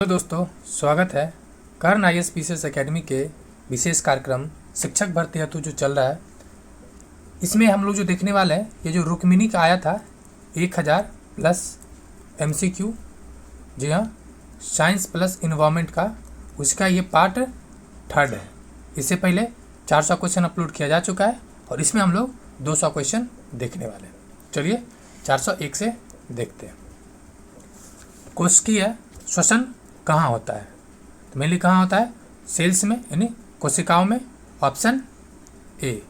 तो दोस्तों स्वागत है कर्ण IAS एकेडमी के विशेष कार्यक्रम शिक्षक भर्ती हेतु जो चल रहा है। इसमें हम लोग जो देखने वाले हैं ये जो रुक्मिणी का आया था 1000 प्लस MCQ, जी हाँ, साइंस प्लस इन्वायरमेंट का, उसका ये पार्ट 3 है। इससे पहले 400 क्वेश्चन अपलोड किया जा चुका है और इसमें हम लोग 200 क्वेश्चन देखने वाले हैं। चलिए 401 से देखते हैं। कोशिकीय श्वसन कहाँ होता है? तो मेनली कहाँ होता है? सेल्स में, यानी कोशिकाओं में। Option A.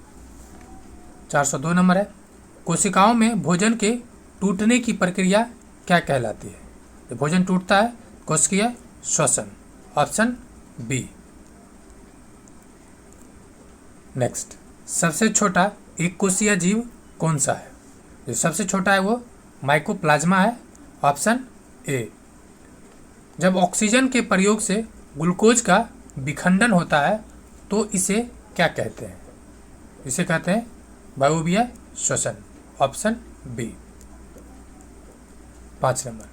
402 नंबर है, कोशिकाओं में भोजन के टूटने की प्रक्रिया क्या कहलाती है? तो भोजन टूटता है कोशिकीय श्वसन। Option B. नेक्स्ट, सबसे छोटा एक कोशिकीय जीव कौन सा है? जो सबसे छोटा है वो माइकोप्लाज्मा है। Option A. जब ऑक्सीजन के प्रयोग से ग्लूकोज का विखंडन होता है तो इसे क्या कहते हैं? इसे कहते हैं वायवीय श्वसन। Option B. 5 नंबर,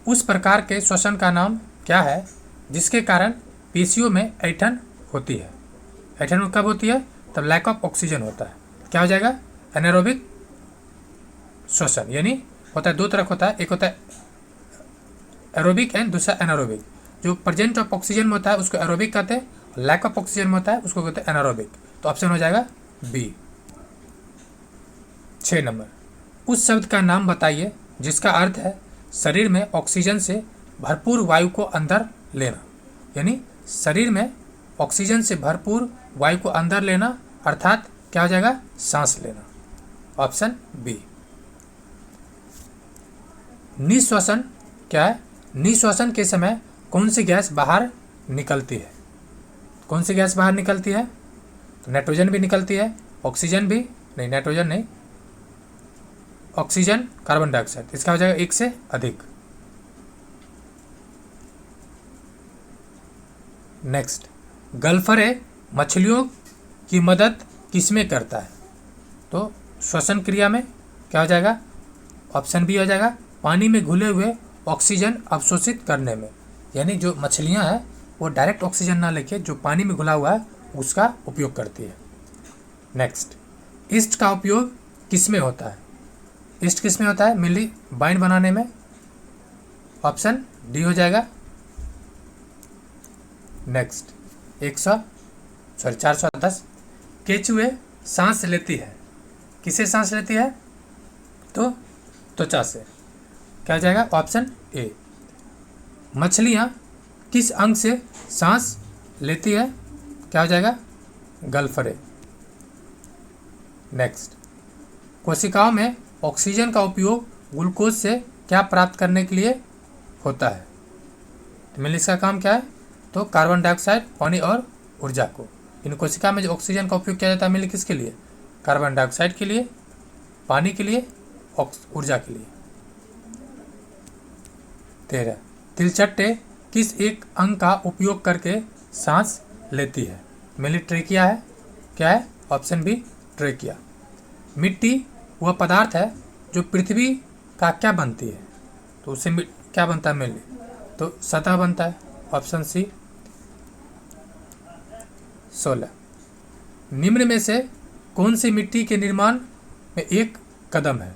उस प्रकार के श्वसन का नाम क्या है जिसके कारण पेशियों में ऐंठन होती है? ऐंठन कब होती है? तब लैक ऑफ ऑक्सीजन होता है। क्या हो जाएगा? एनारोबिक श्वसन। यानी होता है, दो तरह होता है, एक होता है एरोबिक एंड दूसरा एनारोबिक। जो प्रेजेंट ऑफ ऑक्सीजन में होता है उसको एरोबिक कहते हैं, लैक ऑफ ऑक्सीजन में होता है उसको कहते हैं एनारोबिक। तो ऑप्शन हो जाएगा बी। 6 नंबर, उस शब्द का नाम बताइए जिसका अर्थ है शरीर में ऑक्सीजन से भरपूर वायु को अंदर लेना। यानी शरीर में ऑक्सीजन से भरपूर वायु को अंदर लेना, अर्थात क्या हो जाएगा? सांस लेना। Option B. निश्वसन क्या है? निश्वसन के समय कौन सी गैस बाहर निकलती है? कौन सी गैस बाहर निकलती है? तो नाइट्रोजन भी निकलती है, ऑक्सीजन भी नहीं, नाइट्रोजन नहीं, ऑक्सीजन, कार्बन डाइऑक्साइड। इसका हो जाएगा एक से अधिक। नेक्स्ट, गल्फरे मछलियों की मदद किसमें करता है? तो श्वसन क्रिया में। क्या हो जाएगा? ऑप्शन बी हो जाएगा पानी में घुले हुए ऑक्सीजन अवशोषित करने में। यानी जो मछलियां हैं वो डायरेक्ट ऑक्सीजन ना लेके जो पानी में घुला हुआ है उसका उपयोग करती है। नेक्स्ट, ईस्ट का उपयोग किस में होता है? ईस्ट किस में होता है? मिली बाइंड बनाने में। ऑप्शन डी हो जाएगा। नेक्स्ट, 410, केचुए सांस लेती है, किसे सांस लेती है? तो त्वचा से। क्या हो जाएगा? Option A. मछलियाँ किस अंग से सांस लेती है? क्या हो जाएगा? गल्फरे। नेक्स्ट, कोशिकाओं में ऑक्सीजन का उपयोग ग्लूकोज से क्या प्राप्त करने के लिए होता है? तो मिल इसका काम क्या है? तो कार्बन डाइऑक्साइड, पानी और ऊर्जा को। इन कोशिका में जो ऑक्सीजन का उपयोग किया जाता है मिल किसके लिए? कार्बन डाइऑक्साइड के लिए, पानी के लिए, ऊर्जा के लिए। 13, तिलचट्टे किस एक अंग का उपयोग करके सांस लेती है? मेनली ट्रेकिया है। क्या है? Option B, trachea. मिट्टी वह पदार्थ है जो पृथ्वी का क्या बनती है? तो उससे क्या बनता है मेनली? तो सतह बनता है। Option C. 16, निम्न में से कौन सी मिट्टी के निर्माण में एक कदम है?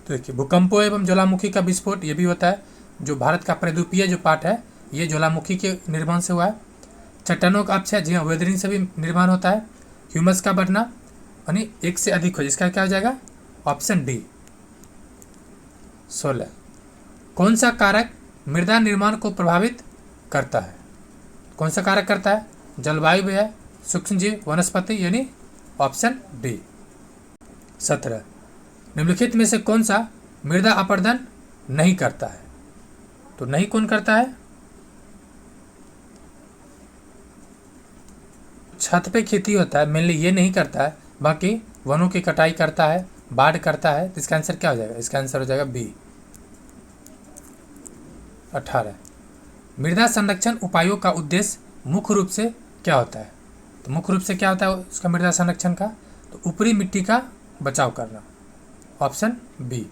तो देखिए, भूकंपों एवं ज्वालामुखी का विस्फोट ये भी होता है। जो भारत का प्रद्वीपीय जो पार्ट है ये ज्वालामुखी के निर्माण से हुआ है। चट्टानों का अपक्षय, जी हाँ, वेदरिंग से भी निर्माण होता है। ह्यूमस का बढ़ना, यानी एक से अधिक हो, जिसका क्या हो जाएगा? Option D. 16, कौन सा कारक मृदा निर्माण को प्रभावित करता है? कौन सा कारक करता है? जलवायु भी है, सूक्ष्मजीव, वनस्पति, यानी ऑप्शन डी। 17, निम्नलिखित में से कौन सा मृदा अपरदन नहीं करता है? तो नहीं कौन करता है? छत पे खेती होता है, मेनली ये नहीं करता है। बाकी वनों की कटाई करता है, बाढ़ करता है। तो इसका आंसर क्या हो जाएगा? इसका आंसर हो जाएगा बी। 18, मृदा संरक्षण उपायों का उद्देश्य मुख्य रूप से क्या होता है? तो मुख्य रूप से क्या होता है उसका मृदा संरक्षण का? तो ऊपरी मिट्टी का बचाव करना। Option B.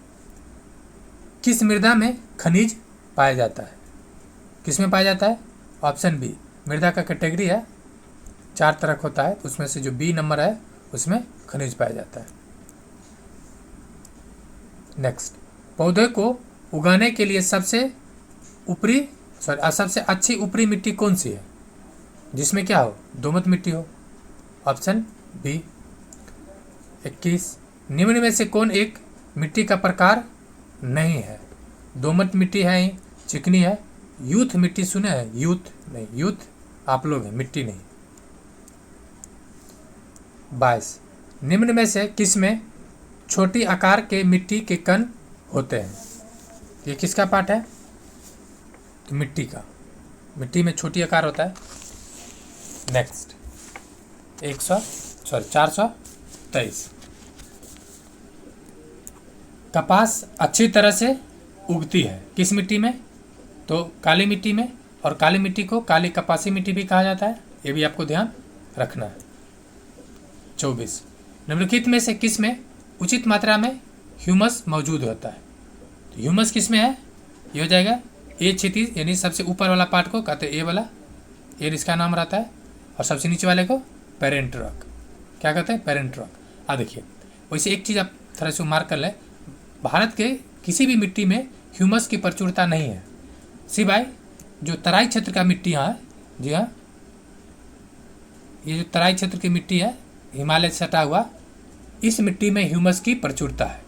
किस मृदा में खनिज पाया जाता है। किस में पाया जाता है? ऑप्शन बी, मृदा का कैटेगरी है, 4 तरह होता है, उसमें से जो बी नंबर है उसमें खनिज पाया जाता है। नेक्स्ट, पौधे को उगाने के लिए सबसे अच्छी ऊपरी मिट्टी कौन सी है, जिसमें क्या हो? दोमट मिट्टी हो। Option B. 21, निम्न में से कौन एक मिट्टी का प्रकार नहीं है? दोमट मिट्टी है, चिकनी है, यूथ मिट्टी सुने हैं? यूथ नहीं, यूथ आप लोग हैं, मिट्टी नहीं। 22, निम्न में से किस में छोटी आकार के मिट्टी के कण होते हैं? ये किसका पार्ट है? तो मिट्टी का, मिट्टी में छोटी आकार होता है। नेक्स्ट, 423, कपास अच्छी तरह से उगती है किस मिट्टी में? तो काली मिट्टी में, और काली मिट्टी को काली कपासी मिट्टी भी कहा जाता है, ये भी आपको ध्यान रखना है। 24, निम्नलिखित में से किस में उचित मात्रा में ह्यूमस मौजूद होता है? तो ह्यूमस किस में है? ये हो जाएगा ए क्षितिज, यानी सबसे ऊपर वाला पार्ट को कहते हैं ए वाला, ये इसका नाम रहता है, और सबसे नीचे वाले को पेरेंट रॉक, क्या कहते हैं? Parent rock. देखिए, वैसे एक चीज़ आप थोड़ा सा मार्क कर लें, भारत के किसी भी मिट्टी में ह्यूमस की प्रचुरता नहीं है, सिवाय जो तराई क्षेत्र का मिट्टी है। जी हाँ, ये जो तराई क्षेत्र की मिट्टी है, हिमालय से सटा हुआ, इस मिट्टी में ह्यूमस की प्रचुरता है।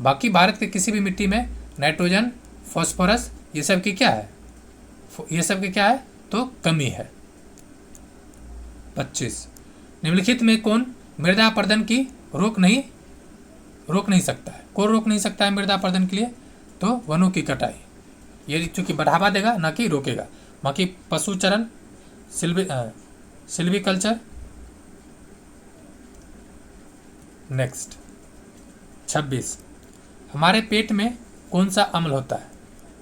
बाकी भारत के किसी भी मिट्टी में नाइट्रोजन, फॉस्फोरस, ये सब की क्या है? ये सब की क्या है? तो कमी है। 25, निम्नलिखित में कौन मृदा अपरदन की रोक नहीं सकता है? कौन रोक नहीं सकता है मृदा अपरदन के लिए? तो वनों की कटाई, ये चूंकि बढ़ावा देगा ना कि रोकेगा। बाकी पशुचरण, सिल्वीकल्चर। नेक्स्ट, 26, हमारे पेट में कौन सा अम्ल होता है?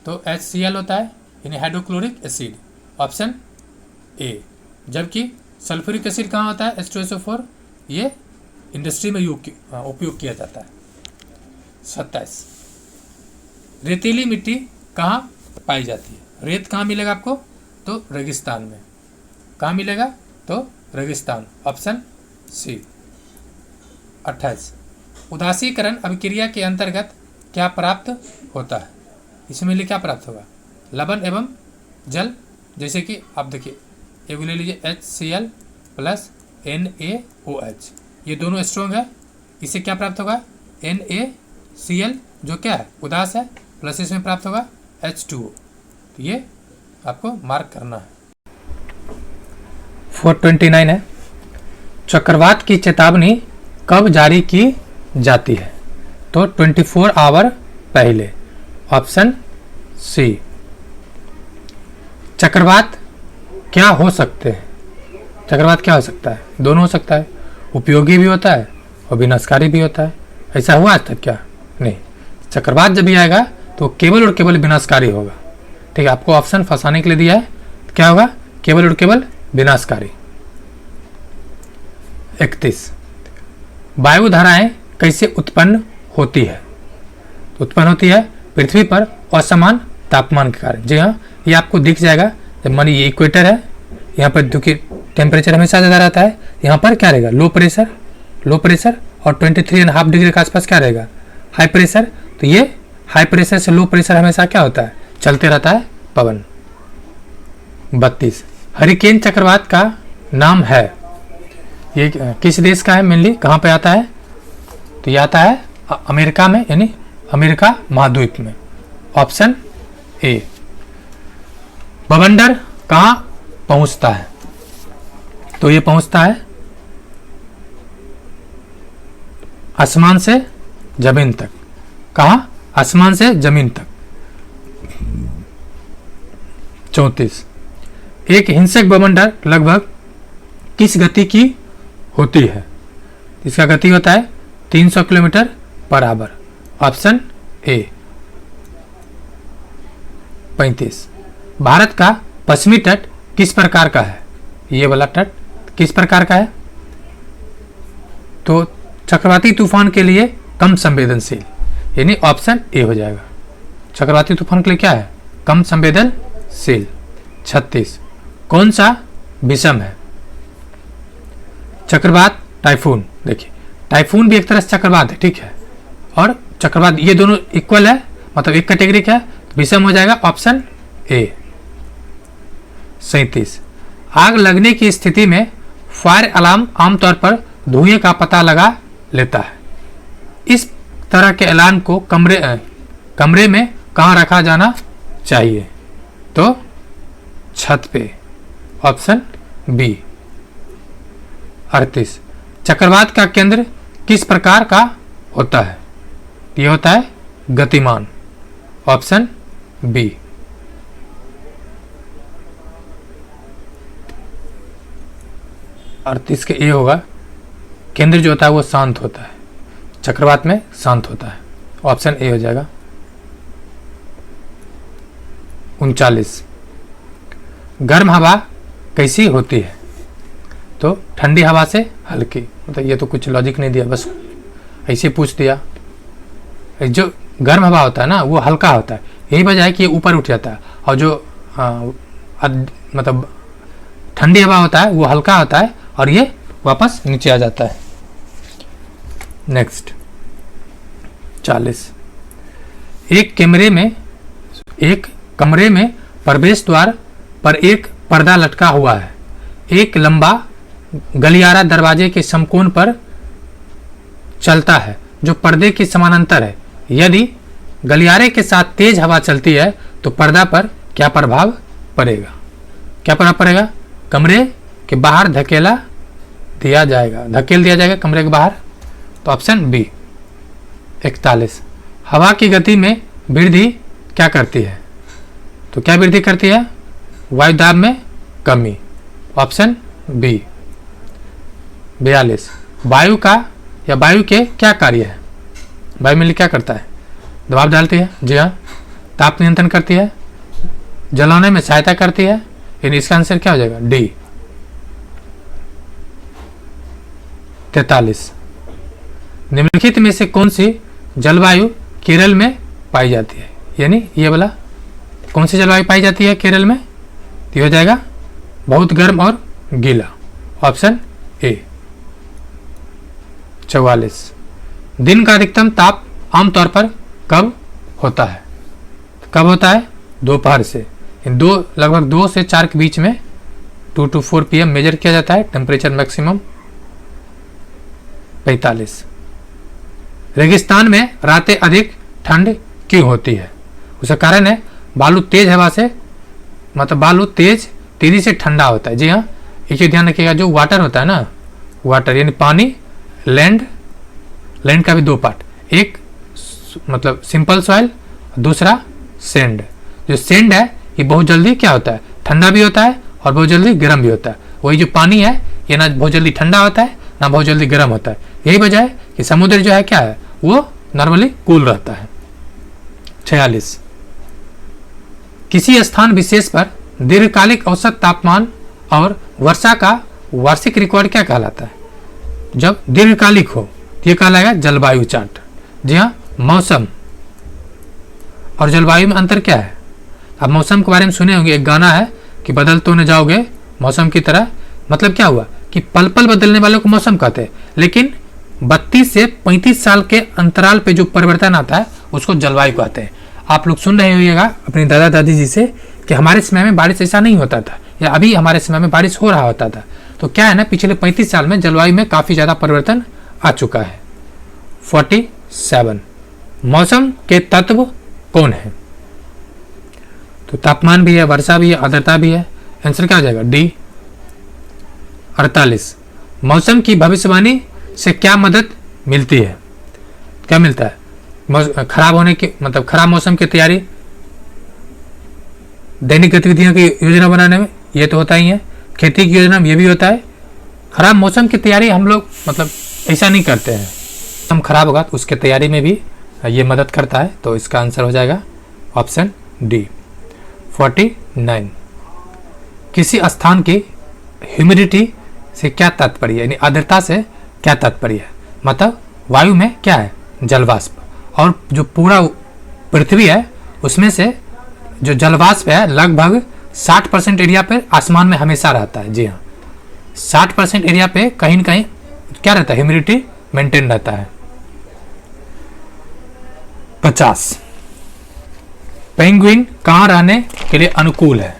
तो HCl होता है, यानी हाइड्रोक्लोरिक एसिड, ऑप्शन ए। जबकि सल्फ्यूरिक एसिड कहाँ होता है? H2SO4, ये इंडस्ट्री में उपयोग किया जाता है। 27, रेतीली मिट्टी कहाँ पाई जाती है? रेत कहाँ मिलेगा आपको? तो रेगिस्तान में। कहाँ मिलेगा? तो रेगिस्तान, ऑप्शन सी। 28, उदासीकरण अभिक्रिया के अंतर्गत क्या प्राप्त होता है? इसमें क्या प्राप्त होगा? लवण एवं जल, जैसे कि आप देखिए, एक ले लीजिए HCl प्लस NaOH, ये दोनों स्ट्रॉन्ग है, इससे क्या प्राप्त होगा? NaCl, जो क्या है? उदास है, प्लस इसमें प्राप्त होगा H2O। तो ये आपको मार्क करना है। 429 है, चक्रवात की चेतावनी कब जारी की जाती है? तो 24 आवर पहले, ऑप्शन सी। चक्रवात क्या हो सकते हैं? चक्रवात क्या हो सकता है? दोनों हो सकता है, उपयोगी भी होता है और विनाशकारी भी होता है। ऐसा हुआ आज तक क्या? नहीं। चक्रवात जब भी आएगा तो केवल और केवल विनाशकारी होगा। ठीक है, आपको ऑप्शन फंसाने के लिए दिया है, क्या होगा? केवल और केवल विनाशकारी। 31, वायु धाराएं कैसे उत्पन्न होती है? उत्पन्न होती है पृथ्वी पर असमान तापमान के कारण। जी हाँ, ये आपको दिख जाएगा। जब मान ये इक्वेटर है, यहाँ पर क्योंकि टेम्परेचर हमेशा ज़्यादा रहता है, यहाँ पर क्या रहेगा? लो प्रेशर, और 23.5 डिग्री के आसपास क्या रहेगा? High pressure. तो ये हाई प्रेशर से लो प्रेशर हमेशा क्या होता है? चलते रहता है पवन। 32, हरिकेन चक्रवात का नाम है, ये किस देश का है? मेनली कहाँ पे आता है? तो ये आता है अमेरिका में, यानी अमेरिका महाद्वीप में, ऑप्शन ए। बवंडर कहाँ पहुंचता है? तो ये पहुंचता है आसमान से जमीन तक। कहाँ? आसमान से जमीन तक। 34, एक हिंसक बवंडर लगभग किस गति की होती है? इसका गति होता है 300 kilometre per hour, option A. 35, Bharat का पश्चिमी तट किस प्रकार का है? ये वाला तट किस प्रकार का है? तो चक्रवाती तूफान के लिए कम संवेदनशील, यानी ऑप्शन ए हो जाएगा। चक्रवाती तूफान के लिए क्या है? कम संवेदनशील। 36 कौन सा विषम है? चक्रवात, टाइफून। देखिए टाइफून भी एक तरह से चक्रवात है, ठीक है, और चक्रवात ये दोनों इक्वल है, मतलब एक कैटेगरी का है, तो विषम हो जाएगा ऑप्शन ए। 37 आग लगने की स्थिति में फायर अलार्म आमतौर पर धुएं का पता लगा लेता है। इस तरह के अलार्म को कमरे में कहाँ रखा जाना चाहिए? तो छत पे, ऑप्शन बी। 38 चक्रवात का केंद्र किस प्रकार का होता है? यह होता है गतिमान, ऑप्शन बी। 38 के ए होगा, केंद्र जो होता है वो शांत होता है, चक्रवात में शांत होता है, ऑप्शन ए हो जाएगा। 39 गर्म हवा कैसी होती है? तो ठंडी हवा से हल्की, मतलब ये तो कुछ लॉजिक नहीं दिया, बस ऐसे पूछ दिया। जो गर्म हवा होता है ना वो हल्का होता है, यही वजह है कि ये ऊपर उठ जाता है, और जो मतलब ठंडी हवा होता है वो हल्का होता है और ये वापस नीचे आ जाता है। नेक्स्ट 40 एक कमरे में प्रवेश द्वार पर एक पर्दा लटका हुआ है। एक लंबा गलियारा दरवाजे के समकोण पर चलता है जो पर्दे के समानांतर है। यदि गलियारे के साथ तेज हवा चलती है तो पर्दा पर क्या प्रभाव पड़ेगा? क्या प्रभाव पड़ेगा? कमरे के बाहर धकेल दिया जाएगा कमरे के बाहर, तो ऑप्शन बी। 41 हवा की गति में वृद्धि क्या करती है? तो क्या वृद्धि करती है? वायु दाब में कमी, ऑप्शन बी। 42 वायु के क्या कार्य है? वायुमंडल क्या करता है? दबाव डालती है, जी हाँ। ताप नियंत्रण करती है, जलाने में सहायता करती है, यानी इसका आंसर क्या हो जाएगा? डी। 43 निम्नलिखित में से कौन सी जलवायु केरल में पाई जाती है? यानी ये वाला कौन सी जलवायु पाई जाती है केरल में? तो हो जाएगा बहुत गर्म और गीला, ऑप्शन ए। 44 दिन का अधिकतम ताप आमतौर पर कब होता है? कब होता है? दोपहर से, लगभग 2 से 4 के बीच में 2 to 4 PM मेजर किया जाता है टेम्परेचर मैक्सिमम। 45 रेगिस्तान में रातें अधिक ठंड क्यों होती है? उसका कारण है बालू तेज हवा से, मतलब बालू तेजी से ठंडा होता है। जी हाँ, एक चीज ध्यान रखिएगा, जो वाटर होता है ना, वाटर यानी पानी, लैंड का भी 2 पार्ट, एक मतलब सिंपल सॉइल, दूसरा सेंड। जो सेंड है ये बहुत जल्दी क्या होता है? ठंडा भी होता है और बहुत जल्दी गर्म भी होता है। वही जो पानी है ये ना बहुत जल्दी ठंडा होता है ना बहुत जल्दी गर्म होता है। यही वजह है कि समुद्र जो है क्या है, वो नॉर्मली कूल रहता है। 46 किसी स्थान विशेष पर दीर्घकालिक औसत तापमान और वर्षा का वार्षिक रिकॉर्ड क्या कहलाता है? जब दीर्घकालिक हो तो ये कहलाएगा जलवायु चार्ट। जी हाँ, मौसम और जलवायु में अंतर क्या है? आप मौसम के बारे में सुने होंगे, एक गाना है कि बदल तो न जाओगे मौसम की तरह। मतलब क्या हुआ कि पल पल बदलने वालों को मौसम कहते हैं, लेकिन 32 से 35 साल के अंतराल पे जो परिवर्तन आता है उसको जलवायु कहते हैं। आप लोग सुन रहे होइएगा अपने दादा दादी जी से कि हमारे समय में बारिश ऐसा नहीं होता था, या अभी हमारे समय में बारिश हो रहा होता था। तो क्या है ना, पिछले 35 साल में जलवायु में काफ़ी ज़्यादा परिवर्तन आ चुका है। 47 मौसम के तत्व कौन है? तो तापमान भी है, वर्षा भी है, आर्द्रता भी है। आंसर क्या हो जाएगा? डी। 48 मौसम की भविष्यवाणी से क्या मदद मिलती है? क्या मिलता है? खराब होने की, मतलब खराब मौसम की तैयारी, दैनिक गतिविधियों की योजना बनाने में ये तो होता ही है, खेती की योजना में ये भी होता है। खराब मौसम की तैयारी हम लोग मतलब ऐसा नहीं करते हैं, मौसम खराब होगा तो उसके तैयारी में भी ये मदद करता है। तो इसका आंसर हो जाएगा ऑप्शन डी। 49 किसी स्थान की ह्यूमिडिटी से क्या तात्पर्य है, यानी आर्द्रता से क्या तात्पर्य है? मतलब वायु में क्या है? जलवाष्प, और जो पूरा पृथ्वी है उसमें से जो जलवाष्प है लगभग 60% एरिया पे आसमान में हमेशा रहता है। जी हाँ, 60% एरिया पे कहीं न कहीं क्या रहता है, ह्यूमिडिटी मेंटेन रहता है। 50, पेंगुइन कहाँ रहने के लिए अनुकूल है?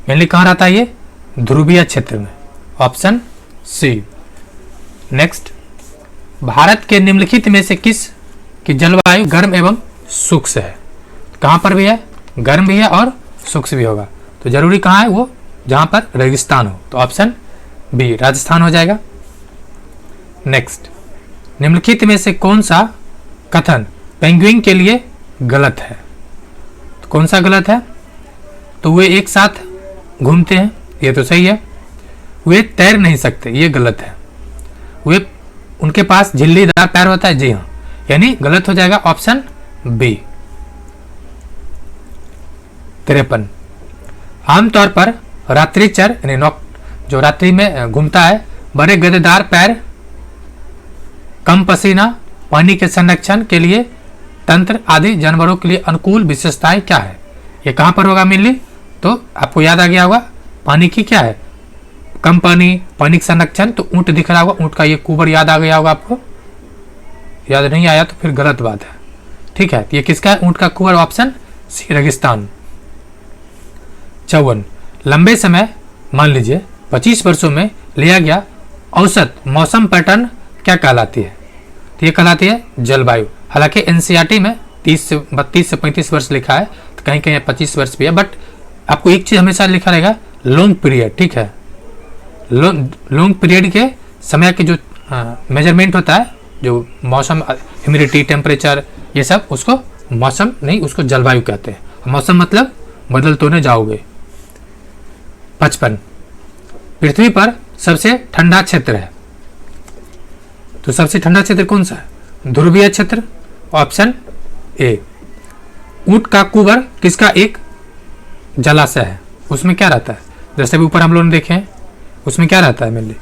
मेनली कहाँ रहता है ये? ध्रुवीय क्षेत्र में, ऑप्शन सी। नेक्स्ट, भारत के निम्नलिखित में से किस की जलवायु गर्म एवं शुष्क है? कहाँ पर भी है? गर्म भी है और शुष्क भी होगा, तो जरूरी कहाँ है वो? जहाँ पर रेगिस्तान हो, तो ऑप्शन बी राजस्थान हो जाएगा। नेक्स्ट, निम्नलिखित में से कौन सा कथन पेंगुइन के लिए गलत है? तो कौन सा गलत है? तो वे एक साथ घूमते हैं, ये तो सही है। वे तैर नहीं सकते, ये गलत है। वे उनके पास झिल्लीदार पैर होता है, जी हाँ, यानी गलत हो जाएगा ऑप्शन बी। 53, आमतौर पर रात्रिचर यानी जो रात्रि में घूमता है, बड़े गद्देदार पैर, कम पसीना, पानी के संरक्षण के लिए तंत्र आदि जानवरों के लिए अनुकूल विशेषताएं क्या है? ये कहाँ पर होगा मेनली? तो आपको याद आ गया होगा, पानी की क्या है? कम पानी, पानी का संरक्षण, तो ऊँट दिख रहा होगा, ऊँट का ये कुबर याद आ गया होगा आपको। याद नहीं आया तो फिर गलत बात है, ठीक है। ये किसका है? ऊँट का कुबर, ऑप्शन सी रेगिस्तान। 54, लंबे समय मान लीजिए 25 वर्षों में लिया गया औसत मौसम पैटर्न क्या कहलाती है? तो ये कहलाती है जलवायु। हालांकि एनसीईआरटी में 30 से 32 से 35 वर्ष लिखा है, तो कहीं कहीं 25 वर्ष भी है, बट आपको एक चीज़ हमेशा लिखा रहेगा, लॉन्ग पीरियड, ठीक है। लॉन्ग पीरियड के समय के जो मेजरमेंट होता है, जो मौसम, ह्यूमिडिटी, टेम्परेचर, ये सब, उसको मौसम नहीं, उसको जलवायु कहते हैं। मौसम मतलब बदल तो नहीं जाओगे। 55, पृथ्वी पर सबसे ठंडा क्षेत्र है, तो सबसे ठंडा क्षेत्र कौन सा है? ध्रुवीय क्षेत्र, ऑप्शन ए। ऊंट का कुबर किसका एक जलाशय है? उसमें क्या रहता है? जैसे भी ऊपर हम लोगों ने देखे हैं, उसमें क्या रहता है मेनली?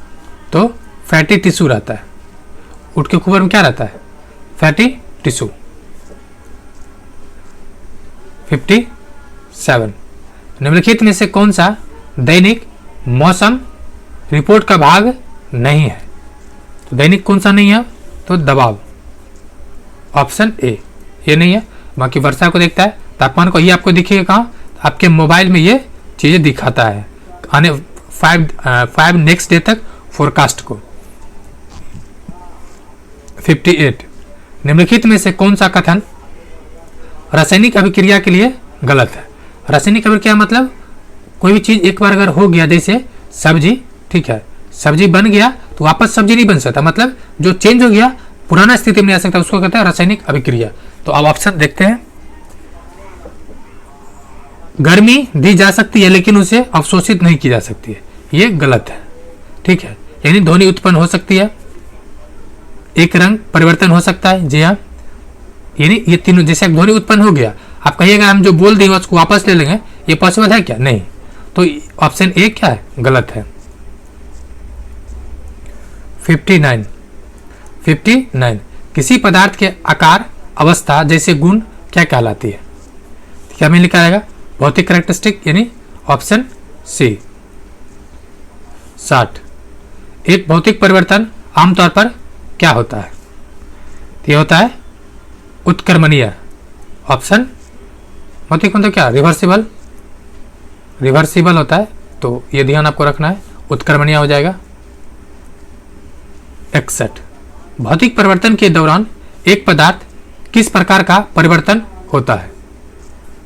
तो फैटी टिश्यू रहता है। ऊंट के कुबर में क्या रहता है? Fatty tissue. 57, निम्नलिखित में से कौन सा दैनिक मौसम रिपोर्ट का भाग नहीं है? तो दैनिक कौन सा नहीं है? तो दबाव, ऑप्शन ए, ये नहीं है। बाकी वर्षा को देखता है, तापमान को, ये आपको दिखेगा कहाँ? आपके मोबाइल में ये चीज़ें दिखाता है आने 5 नेक्स्ट डे तक फोरकास्ट को। 58, निम्नलिखित में से कौन सा कथन रासायनिक अभिक्रिया के लिए गलत है? रासायनिक अभिक्रिया मतलब कोई भी चीज़ एक बार अगर हो गया, जैसे सब्जी, ठीक है, सब्जी बन गया तो वापस सब्जी नहीं बन सकता, मतलब जो चेंज हो गया पुराना स्थिति में नहीं आ सकता, उसको कहते हैं रासायनिक अभिक्रिया। तो अब ऑप्शन देखते हैं। गर्मी दी जा सकती है लेकिन उसे अवशोषित नहीं की जा सकती है, ये गलत है, ठीक है। यानी ध्वनि उत्पन्न हो सकती है, एक रंग परिवर्तन हो सकता है, जी हाँ, यानी ये तीनों, जैसे ध्वनि उत्पन्न हो गया, आप कहिएगा हम जो बोल देंगे उसको वापस ले लेंगे, ये पॉसिबल है क्या? नहीं। तो ऑप्शन ए क्या है? गलत है। 59, किसी पदार्थ के आकार, अवस्था जैसे गुण क्या कहलाती है? क्या में लिखा रहेगा? भौतिक कैरेक्टरिस्टिक, यानी ऑप्शन सी। 60, एक भौतिक परिवर्तन आमतौर पर क्या होता है? ये होता है उत्क्रमणीय, ऑप्शन, भौतिक मतलब क्या? रिवर्सिबल होता है, तो ये ध्यान आपको रखना है, उत्क्रमणीय हो जाएगा। 61, भौतिक परिवर्तन के दौरान एक पदार्थ किस प्रकार का परिवर्तन होता है?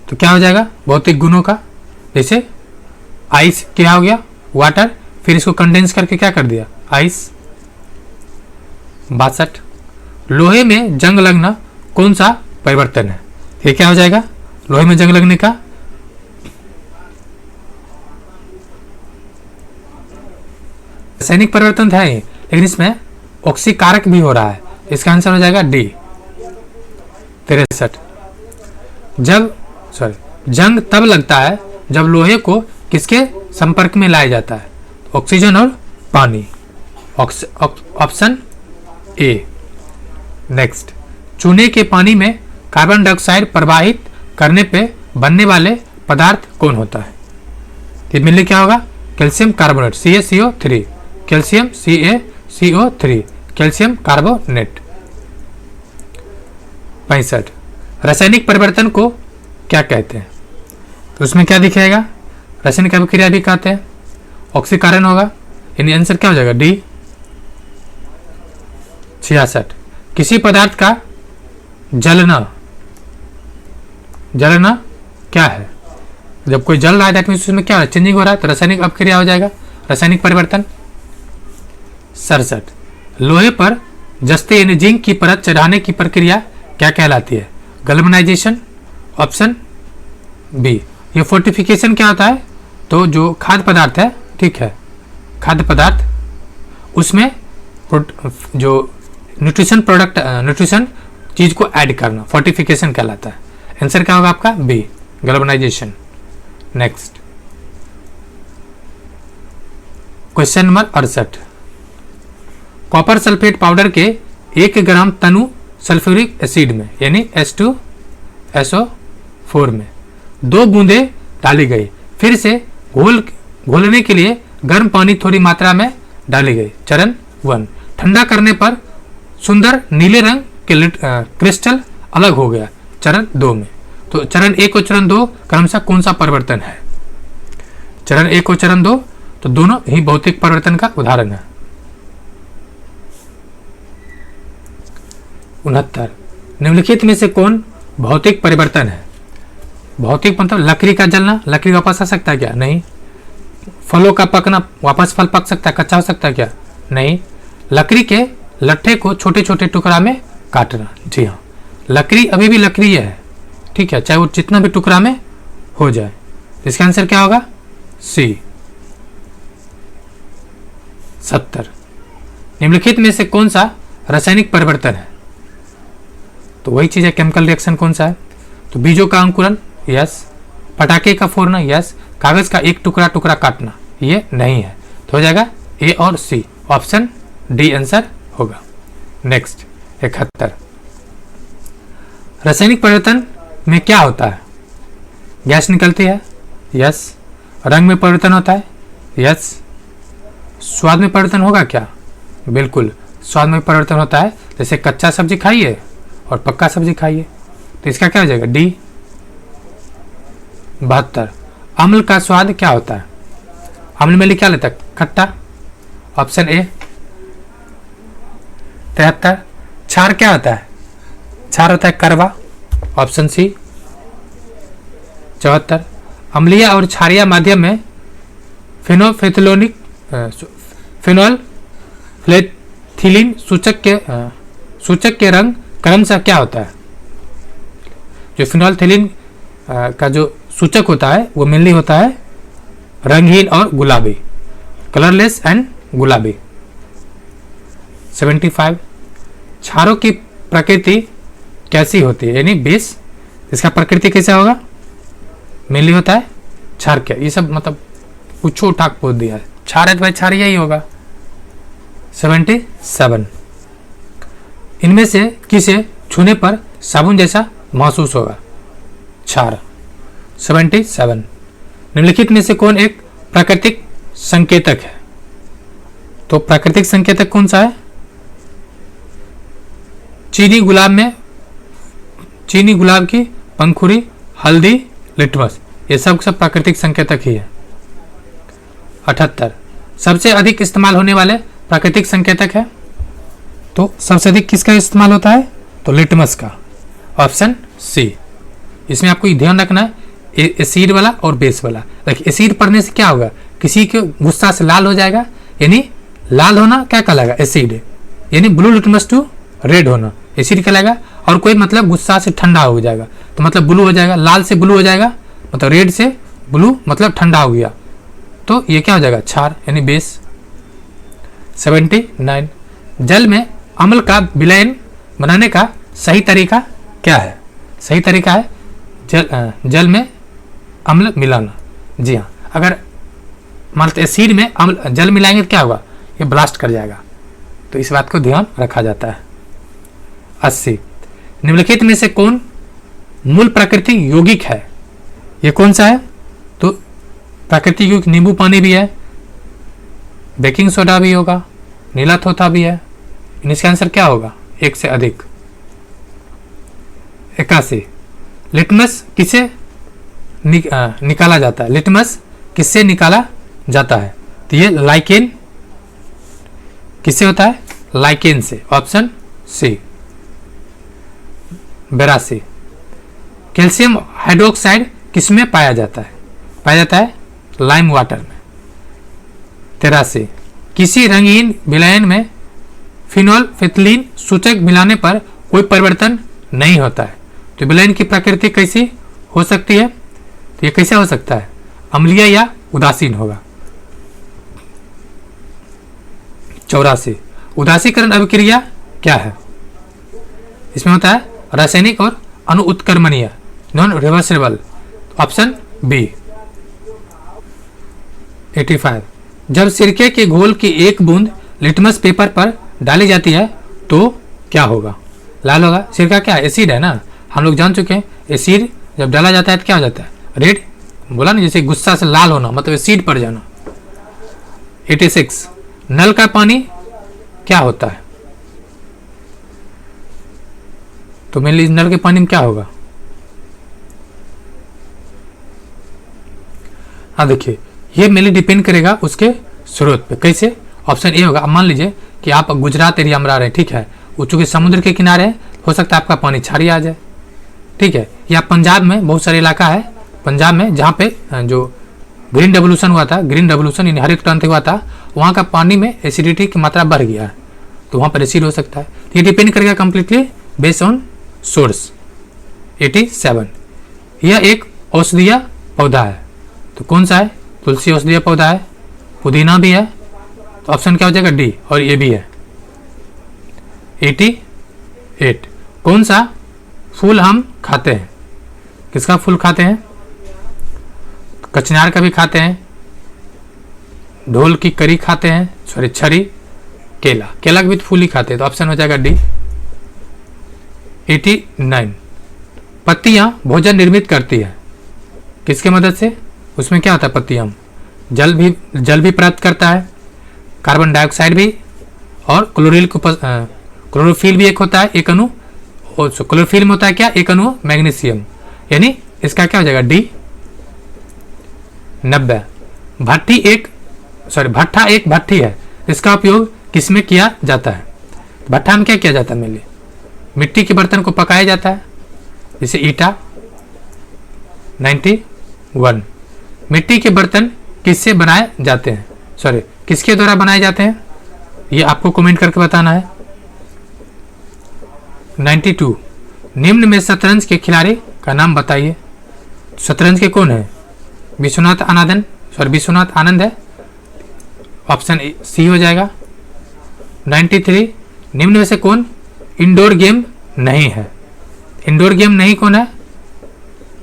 तो क्या हो जाएगा? भौतिक गुणों का, जैसे आइस क्या हो गया? वाटर, फिर इसको कंडेंस करके क्या कर दिया? आइस। 62, लोहे में जंग लगना कौन सा परिवर्तन है? ये क्या हो जाएगा? लोहे में जंग लगने का रासायनिक परिवर्तन था ये, लेकिन इसमें ऑक्सीकारक भी हो रहा है, इसका आंसर हो जाएगा डी। 63, जंग तब लगता है जब लोहे को किसके संपर्क में लाया जाता है? ऑक्सीजन और पानी, ऑप्शन ए। नेक्स्ट, चूने के पानी में कार्बन डाइऑक्साइड प्रवाहित करने पे बनने वाले पदार्थ कौन होता है? ये मिलने क्या होगा? Calcium carbonate CaCO3, calcium CaCO3, calcium carbonate. 65 रासायनिक परिवर्तन को क्या कहते हैं? तो उसमें क्या दिखेगा? रासायनिक अभिक्रिया भी कहते हैं, ऑक्सीकरण होगा, यानी आंसर क्या हो जाएगा? डी। 66 किसी पदार्थ का जलना क्या है? जब कोई जल रहा है दैट मींस उसमें क्या हो रहा है? चेंजिंग हो रहा है, तो रासायनिक अपक्रिया हो जाएगा, रासायनिक परिवर्तन। 67 लोहे पर जस्ते यानी जिंक की परत चढ़ाने की प्रक्रिया क्या कहलाती है? Galvanisation, option B. ये फोर्टिफिकेशन क्या होता है? तो जो खाद्य पदार्थ है, ठीक है, खाद्य पदार्थ उसमें जो न्यूट्रिशन चीज को ऐड करना फोर्टिफिकेशन कहलाता है। आंसर क्या होगा आपका? B, galvanisation. Next question number 68 copper sulphate powder के 1 ग्राम तनु सल्फ्यूरिक एसिड में यानी H2SO4 में 2 बूंदे डाली गई, फिर से घोलने के लिए गर्म पानी थोड़ी मात्रा में डाली गई। चरण 1 ठंडा करने पर सुंदर नीले रंग के क्रिस्टल अलग हो गया। चरण 2 में, तो चरण 1 और चरण 2 क्रमशः कौन सा परिवर्तन है? चरण 1 और चरण 2 तो दोनों ही भौतिक परिवर्तन का उदाहरण है। 69 निम्नलिखित में से कौन भौतिक परिवर्तन है? भौतिक मतलब लकड़ी का जलना, लकड़ी वापस आ सकता है क्या? नहीं। फलों का पकना, वापस फल पक सकता है, कच्चा हो सकता है क्या? नहीं। लकड़ी के लट्ठे को छोटे छोटे टुकड़ा में काटना, जी हाँ, लकड़ी अभी भी लकड़ी है, ठीक है, चाहे वो जितना भी टुकड़ा में हो जाए। इसका आंसर क्या होगा? सी। 70 निम्नलिखित में से कौन सा रासायनिक परिवर्तन है? तो वही चीज है, केमिकल रिएक्शन कौन सा है? तो बीजों का अंकुरन, यस। पटाखे का फोड़ना, यस। कागज का एक टुकड़ा टुकड़ा काटना, ये नहीं है, तो हो जाएगा ए और सी, ऑप्शन डी आंसर होगा। नेक्स्ट 71 रासायनिक परिवर्तन में क्या होता है? गैस निकलती है, यस। रंग में परिवर्तन होता है, यस। स्वाद में परिवर्तन होगा क्या? बिल्कुल, स्वाद में परिवर्तन होता है, जैसे कच्चा सब्जी खाइए और पक्का सब्जी खाइए, तो इसका क्या हो जाएगा? डी। 72 अम्ल का स्वाद क्या होता है? अम्ल में क्या लेता है? खट्टा, ऑप्शन ए। 73 क्षार क्या होता है? क्षार होता है कड़वा, ऑप्शन सी। 74 अम्लीय और क्षारीय माध्यम में फिनोल्फ्थेलिन सूचक के रंग क्रमशः क्या होता है? जो फिनोल्फ्थेलिन का जो सूचक होता है वो मेनली होता है रंगहीन और गुलाबी, कलरलेस एंड गुलाबी। 75 क्षारों की प्रकृति कैसी होती है? यानी बेस, इसका प्रकृति कैसा होगा? मेनली होता है क्षार क्या? ये सब मतलब पूछो ठाक पूछ दिया है, क्षार है तो भाई क्षार यही होगा। 77 इनमें से किसे छूने पर साबुन जैसा महसूस होगा? क्षार। 77 निम्नलिखित में से कौन एक प्राकृतिक संकेतक है? तो प्राकृतिक संकेतक कौन सा है? चीनी गुलाब की पंखुड़ी, हल्दी, लिटमस, ये सब प्राकृतिक संकेतक ही है। 78 सबसे अधिक इस्तेमाल होने वाले प्राकृतिक संकेतक है? तो सबसे अधिक किसका इस्तेमाल होता है? तो लिटमस का, ऑप्शन सी। इसमें आपको ध्यान रखना है एसिड वाला और बेस वाला। देखिए एसिड पड़ने से क्या होगा? किसी के गुस्सा से लाल हो जाएगा, यानी लाल होना क्या कहलाएगा? एसिड, यानी ब्लू लिटमस टू रेड होना एसिड कहलाएगा। और कोई मतलब गुस्सा से ठंडा हो जाएगा तो मतलब ब्लू हो जाएगा, लाल से ब्लू हो जाएगा मतलब रेड से ब्लू मतलब ठंडा हो गया, तो ये क्या हो जाएगा? क्षार यानी बेस। 79 जल में अम्ल का विलयन बनाने का सही तरीका क्या है? सही तरीका है जल में अम्ल मिलाना। जी हाँ, अगर मान लो एसिड में अम्ल जल मिलाएंगे तो क्या होगा? ये ब्लास्ट कर जाएगा, तो इस बात को ध्यान रखा जाता है। 80 निम्नलिखित में से कौन मूल प्राकृतिक यौगिक है? ये कौन सा है? तो प्राकृतिक क्योंकि नींबू पानी भी है, बेकिंग सोडा भी होगा, नीला थोथा भी है। इसका आंसर क्या होगा? एक से अधिक। 81। लिटमस किसे निकाला जाता है? लिटमस किससे निकाला जाता है? तो ये लाइकेन किससे होता है? लाइकेन से। Option C. 82। कैल्शियम हाइड्रोक्साइड किसमें पाया जाता है? पाया जाता है लाइम वाटर में। 83। किसी रंगीन विलयन में फिनोल फिथिलीन सूचक मिलाने पर कोई परिवर्तन नहीं होता है, तो विलयन की प्रकृति कैसी हो सकती है? तो ये कैसे हो सकता है? अम्लीय या उदासीन होगा। 84। उदासीकरण अभिक्रिया क्या है? इसमें होता है रासायनिक और अनुउत्क्रमणीय, नॉन रिवर्सिबल। Option B. 85। जब सिरके के घोल की एक बूंद लिटमस पेपर पर डाली जाती है तो क्या होगा? लाल होगा। सिरका क्या है? एसिड है ना, हम लोग जान चुके हैं। एसिड जब डाला जाता है तो क्या हो जाता है? रेड। बोला ना, जैसे गुस्सा से लाल होना मतलब एसिड पड़ जाना। 86। नल का पानी क्या होता है? तो मेनली नल के पानी में क्या होगा? हाँ देखिए, ये मेनली डिपेंड करेगा उसके स्रोत पे। कैसे? ऑप्शन ए होगा। अब मान लीजिए कि आप गुजरात एरिया में रह रहे हैं, ठीक है, वो चूंकि समुद्र के किनारे है, हो सकता है आपका पानी क्षारीय आ जाए, ठीक है। या पंजाब में बहुत सारे इलाका है, पंजाब में जहाँ पे जो ग्रीन रेवोल्यूशन हुआ था, ग्रीन रेवोल्यूशन यानी हरित क्रांति हुआ था, वहाँ का पानी में एसिडिटी की मात्रा बढ़ गया है, तो वहाँ पर एसिड हो सकता है। ये डिपेंड करेगा कम्प्लीटली बेस्ड ऑन सोर्स। 87। यह एक औषधीय पौधा है, तो कौन सा है? तुलसी औषधीय पौधा है, पुदीना भी है, तो ऑप्शन क्या हो जाएगा? डी। और ये भी है। 88। कौन सा फूल हम खाते हैं? किसका फूल खाते हैं? कचनार का भी खाते हैं, ढोल की करी खाते हैं, सॉरी छरी, केला, केला का भी फूल ही खाते हैं, तो ऑप्शन हो जाएगा डी। 89। पत्तियां भोजन निर्मित करती है, किसके मदद से? उसमें क्या होता है? पत्तियां जल भी प्राप्त करता है, कार्बन डाइऑक्साइड भी, और क्लोरोफिल भी एक होता है, एक अणु। क्लोरोफिल में होता है क्या? एक अणु मैग्नीशियम, यानी इसका क्या हो जाएगा? डी। 90। भट्ठा एक भट्ठी है, इसका उपयोग किसमें किया जाता है? भट्ठा में क्या किया जाता है? मेनली मिट्टी के बर्तन को पकाया जाता है, जैसे ईटा। 91। मिट्टी के बर्तन किससे बनाए जाते हैं? सॉरी, किसके द्वारा बनाए जाते हैं? ये आपको कमेंट करके बताना है। 92। निम्न में शतरंज के खिलाड़ी का नाम बताइए। शतरंज के कौन है? विश्वनाथ आनंद है, ऑप्शन सी हो जाएगा। 93। निम्न में से कौन इंडोर गेम नहीं है? इंडोर गेम नहीं कौन है?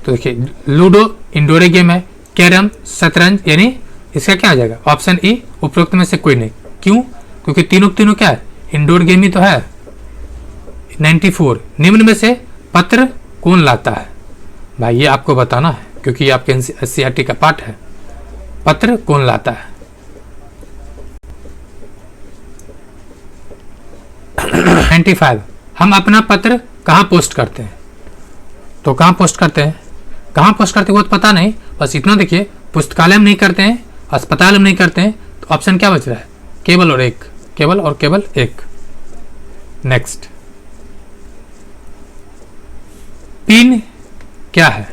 तो देखिए, लूडो इंडोर गेम है, कैरम, शतरंज, यानी इसका क्या आ जाएगा? ऑप्शन ई, उपरोक्त में से कोई नहीं। क्यों? क्योंकि तीनों क्या है? इंडोर गेम ही तो है। 94। निम्न में से पत्र कौन लाता है? भाई ये आपको बताना है, क्योंकि ये आपके एनसीईआरटी का पार्ट है। पत्र कौन लाता है? 95। हम अपना पत्र कहाँ पोस्ट करते हैं? तो कहाँ पोस्ट करते हैं? वो तो पता नहीं, बस इतना देखिए, पुस्तकालय में नहीं करते हैं, अस्पताल में नहीं करते हैं, तो ऑप्शन क्या बच रहा है? केवल और केवल एक। नेक्स्ट, पिन क्या है?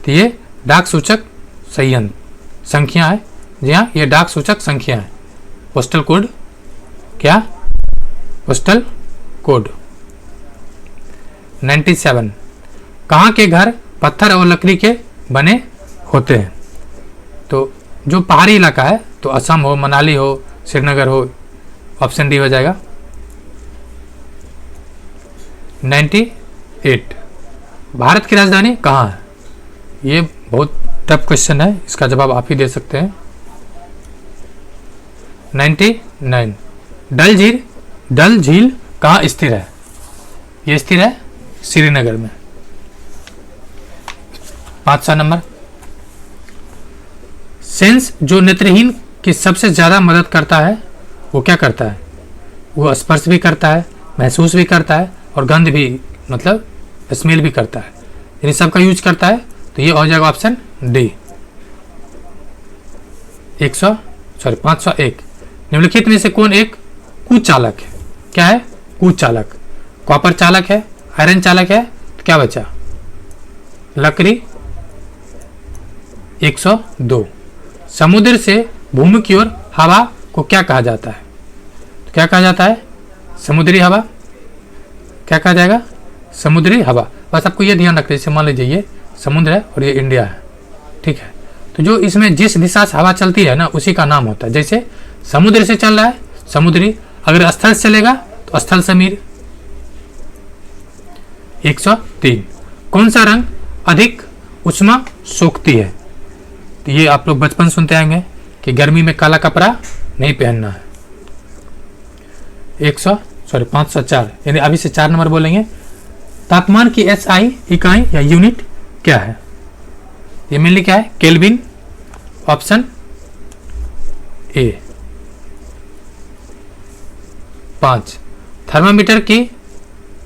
तो ये डाक सूचक संख्या है। जी हाँ, ये डाक सूचक संख्या है। पोस्टल कोड क्या? Postal code. 97। कहाँ के घर पत्थर और लकड़ी के बने होते हैं? तो जो पहाड़ी इलाका है, तो असम हो, मनाली हो, श्रीनगर हो, ऑप्शन डी हो जाएगा। 98। भारत की राजधानी कहाँ है? ये बहुत टफ क्वेश्चन है, इसका जवाब आप ही दे सकते हैं। 99। डल झील कहाँ स्थिर है? ये स्थिर है श्रीनगर में। 500 नंबर, सेंस जो नेत्रहीन की सबसे ज़्यादा मदद करता है वो क्या करता है? वो स्पर्श भी करता है, महसूस भी करता है और गंध भी, मतलब स्मेल भी करता है, यानी सबका यूज करता है। तो ये हो जाएगा ऑप्शन डी 501। निम्नलिखित में से कौन एक कुचालक है? क्या है? कुचालक। कॉपर चालक है, आयरन चालक है, तो क्या बचा? लकड़ी। 102। समुद्र से भूमि की ओर हवा को क्या कहा जाता है? तो क्या कहा जाता है? समुद्री हवा। क्या कहा जाएगा? समुद्री हवा। बस आपको ये ध्यान रखना, जैसे मान लीजिए ये समुद्र है और ये इंडिया है, ठीक है, तो जो इसमें जिस दिशा से हवा चलती है ना उसी का नाम होता है। जैसे समुद्र से चल रहा है समुद्री, अगर स्थल से चलेगा तो स्थल समीर। 103। कौन सा रंग अधिक उष्मा सोखती है? तो ये आप लोग बचपन सुनते आएंगे कि गर्मी में काला कपड़ा नहीं पहनना है। 504, यानी अभी से 4 नंबर बोलेंगे। तापमान की एसआई इकाई या यूनिट क्या है? ये मेनली क्या है? केल्विन। Option A. 5।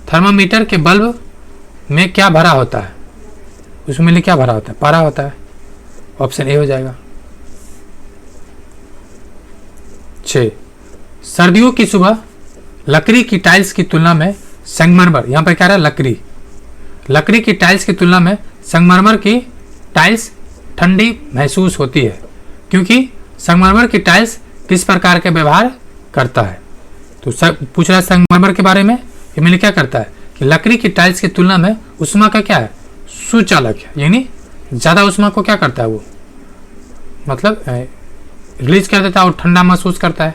थर्मामीटर के बल्ब में क्या भरा होता है? उसमें क्या भरा होता है? पारा होता है। ऑप्शन ए हो जाएगा। 6। सर्दियों की सुबह लकड़ी की टाइल्स की तुलना में संगमरमर, यहां पर क्या रहा? लकड़ी की टाइल्स की तुलना में संगमरमर की टाइल्स ठंडी महसूस होती है, क्योंकि संगमरमर की टाइल्स किस प्रकार के व्यवहार करता है? तो पूछ रहा है संगमरमर के बारे में। ये मैंने क्या करता है कि लकड़ी की टाइल्स की तुलना में उष्मा का क्या है? सुचालक है, यानी ज़्यादा उष्मा को क्या करता है? वो मतलब रिलीज कर देता है और ठंडा महसूस करता है।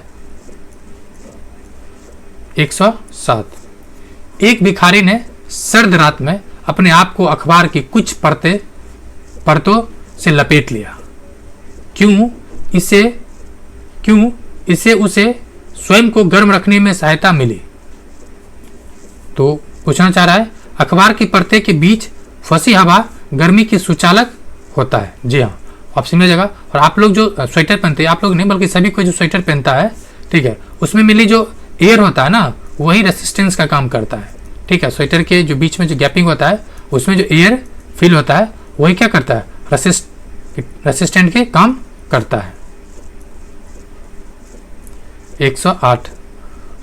107। एक भिखारी ने सर्द रात में अपने आप को अखबार की कुछ परतों से लपेट लिया। क्यों इसे उसे स्वयं को गर्म रखने में सहायता मिली? तो पूछना चाह रहा है अखबार की परतें के बीच फंसी हवा गर्मी की सुचालक होता है। जी हाँ, ऑप्शन में जगह। और आप लोग जो स्वेटर पहनते हैं, आप लोग नहीं बल्कि सभी कोई जो स्वेटर पहनता है, ठीक है, उसमें मिली जो एयर होता है ना वही रेसिस्टेंस का काम करता है, ठीक है। स्वेटर के जो बीच में जो गैपिंग होता है उसमें जो एयर फिल होता है वही क्या करता है? रेसिस्टेंट के काम करता है। 108।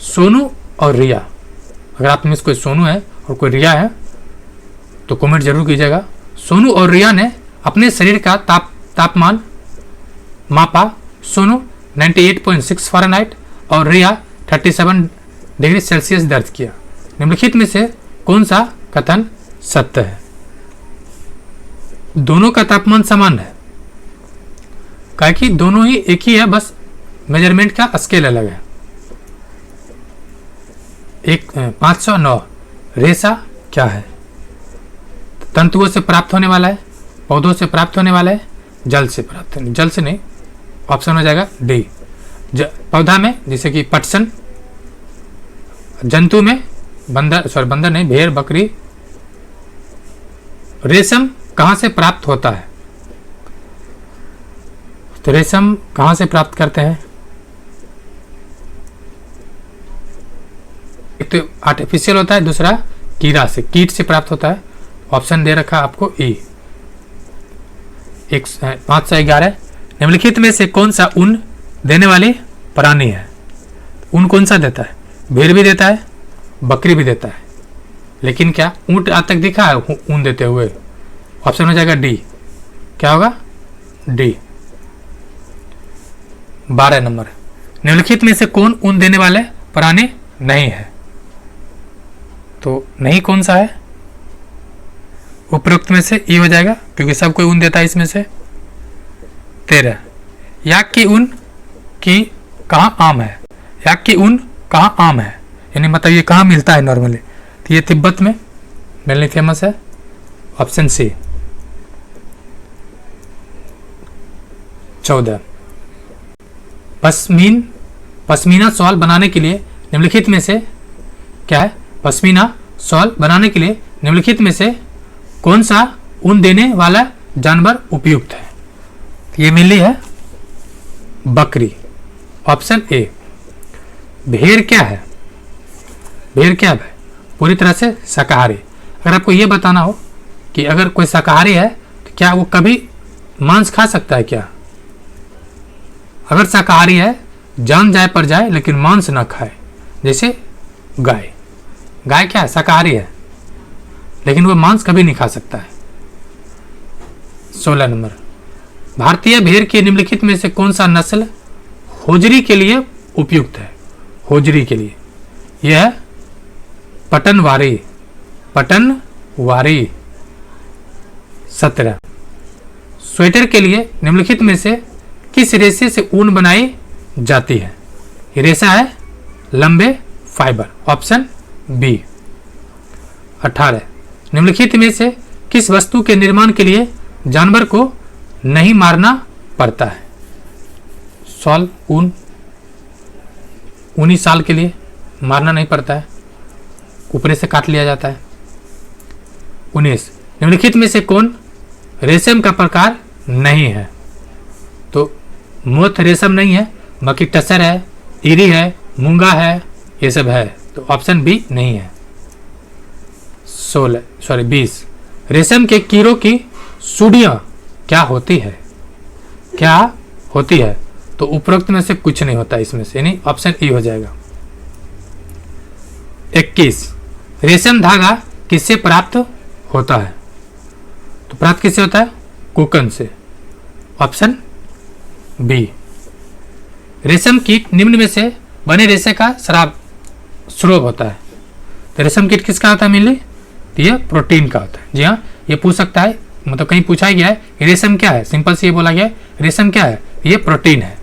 सोनू और रिया, अगर आप में से कोई सोनू है और कोई रिया है तो कमेंट जरूर कीजिएगा। सोनू और रिया ने अपने शरीर का तापमान मापा। सोनू 98.6 फ़ारेनहाइट और रिया 37 डिग्री सेल्सियस दर्ज किया। निम्नलिखित में से कौन सा कथन सत्य है? दोनों का तापमान समान है, क्या कि दोनों ही एक ही है, बस मेजरमेंट का स्केल अलग है। 509। रेशा क्या है? तंतुओं से प्राप्त होने वाला है, पौधों से प्राप्त होने वाला है, जल से प्राप्त होने, जल से नहीं। ऑप्शन हो जाएगा डी। पौधा में जैसे कि पटसन, जंतु में बंदर नहीं, भेड़ बकरी। रेशम कहां से प्राप्त होता है? तो रेशम कहां से प्राप्त करते हैं? एक तो आर्टिफिशियल होता है, दूसरा कीड़ा से, कीट से प्राप्त होता है। ऑप्शन दे रखा आपको ई। 511। निम्नलिखित में से कौन सा ऊन देने वाली प्राणी है? ऊन कौन सा देता है? भेड़ भी देता है, बकरी भी देता है, लेकिन क्या ऊंट आज तक दिखा है ऊन देते हुए? ऑप्शन हो जाएगा डी। क्या होगा? डी। 12 नंबर। निम्नलिखित में से कौन ऊन देने वाले प्राणी नहीं है? तो नहीं कौन सा है? उपरोक्त में से ई हो जाएगा, क्योंकि सब कोई ऊन देता है इसमें से। 13। याक की ऊन की कहाँ आम है? याक की ऊन कहाँ आम है, यानी मतलब ये कहाँ मिलता है नॉर्मली? तो ये तिब्बत में मिलनी फेमस है। Option C. 14। पश्मीना शॉल बनाने के लिए निम्नलिखित में से क्या है? पश्मीना शॉल बनाने के लिए निम्नलिखित में से कौन सा ऊन देने वाला जानवर उपयुक्त है? ये मिली है बकरी, ऑप्शन ए। भेड़ क्या है? भेड़ क्या है? पूरी तरह से शाकाहारी। अगर आपको ये बताना हो कि अगर कोई शाकाहारी है तो क्या वो कभी मांस खा सकता है क्या? अगर शाकाहारी है, जान जाए पर जाए लेकिन मांस ना खाए, जैसे गाय। गाय क्या है? शाकाहारी है, लेकिन वो मांस कभी नहीं खा सकता है। 16 नंबर, भारतीय भेड़ की निम्नलिखित में से कौन सा नस्ल होजरी के लिए उपयुक्त है? होजरी के लिए यह है पटनवारी। पटनवारी। 17, स्वेटर के लिए निम्नलिखित में से किस रेशे से ऊन बनाई जाती है? ये रेशा है लंबे फाइबर, ऑप्शन बी। 18, निम्नलिखित में से किस वस्तु के निर्माण के लिए जानवर को नहीं मारना पड़ता है? सॉल, ऊन, ऊनी साल के लिए मारना नहीं पड़ता है, ऊपर से काट लिया जाता है। 19, निम्नलिखित में से कौन रेशम का प्रकार नहीं है? तो मोथ रेशम नहीं है, बाकी टसर है, इरी है, मूंगा है, ये सब है, तो ऑप्शन बी नहीं है। 20, रेशम के कीड़ों की सुड़ियां क्या होती है? क्या होती है? तो उपरोक्त में से कुछ नहीं होता इसमें से, यानी ऑप्शन ई हो जाएगा। 21, रेशम धागा किससे प्राप्त होता है? तो प्राप्त किससे होता है? कोकन से, ऑप्शन बी। रेशम कीट निम्न में से बने रेशे का स्राव होता है। तो रेशम कीट किसका होता है मिली? तो ये प्रोटीन का होता है। जी हाँ, ये पूछ सकता है, मतलब कहीं पूछा गया है रेशम क्या है, सिंपल से ये बोला गया है रेशम क्या है? ये प्रोटीन है।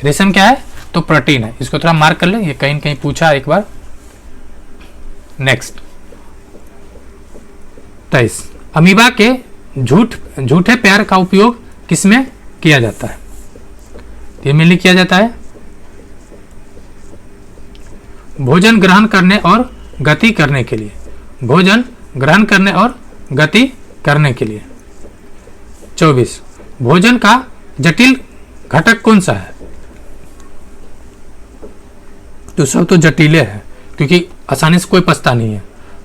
रेशम क्या है? तो प्रोटीन है। इसको थोड़ा मार्क कर ले, ये कहीं कहीं पूछा एक बार। नेक्स्ट 23, अमीबा के झूठे प्यार का उपयोग किसमें किया जाता है? ये मेनली किया जाता है भोजन ग्रहण करने और गति करने के लिए। भोजन ग्रहण करने और गति करने के लिए। 24, भोजन का जटिल घटक कौन सा है? तो सब तो जटिले हैं, क्योंकि आसानी से कोई पचता नहीं है।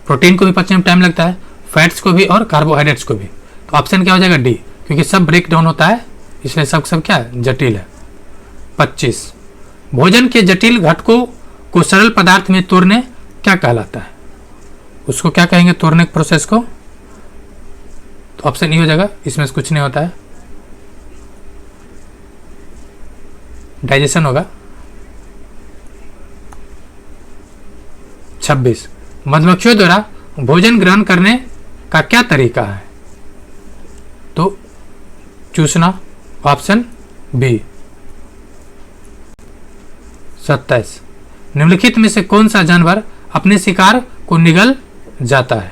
प्रोटीन को भी पचने में टाइम लगता है, फैट्स को भी और कार्बोहाइड्रेट्स को भी। तो ऑप्शन क्या हो जाएगा? डी, क्योंकि सब ब्रेक डाउन होता है, इसलिए सब क्या है? जटिल है। 25, भोजन के जटिल घटकों को सरल पदार्थ में तोड़ने क्या कहलाता है? उसको क्या कहेंगे तोड़ने के प्रोसेस को? तो ऑप्शन ई हो जाएगा, इसमें से कुछ नहीं होता है, डाइजेशन होगा। 26, मधुमक्खियों द्वारा भोजन ग्रहण करने का क्या तरीका है? तो चूसना, ऑप्शन बी। 27, निम्नलिखित में से कौन सा जानवर अपने शिकार को निगल जाता है?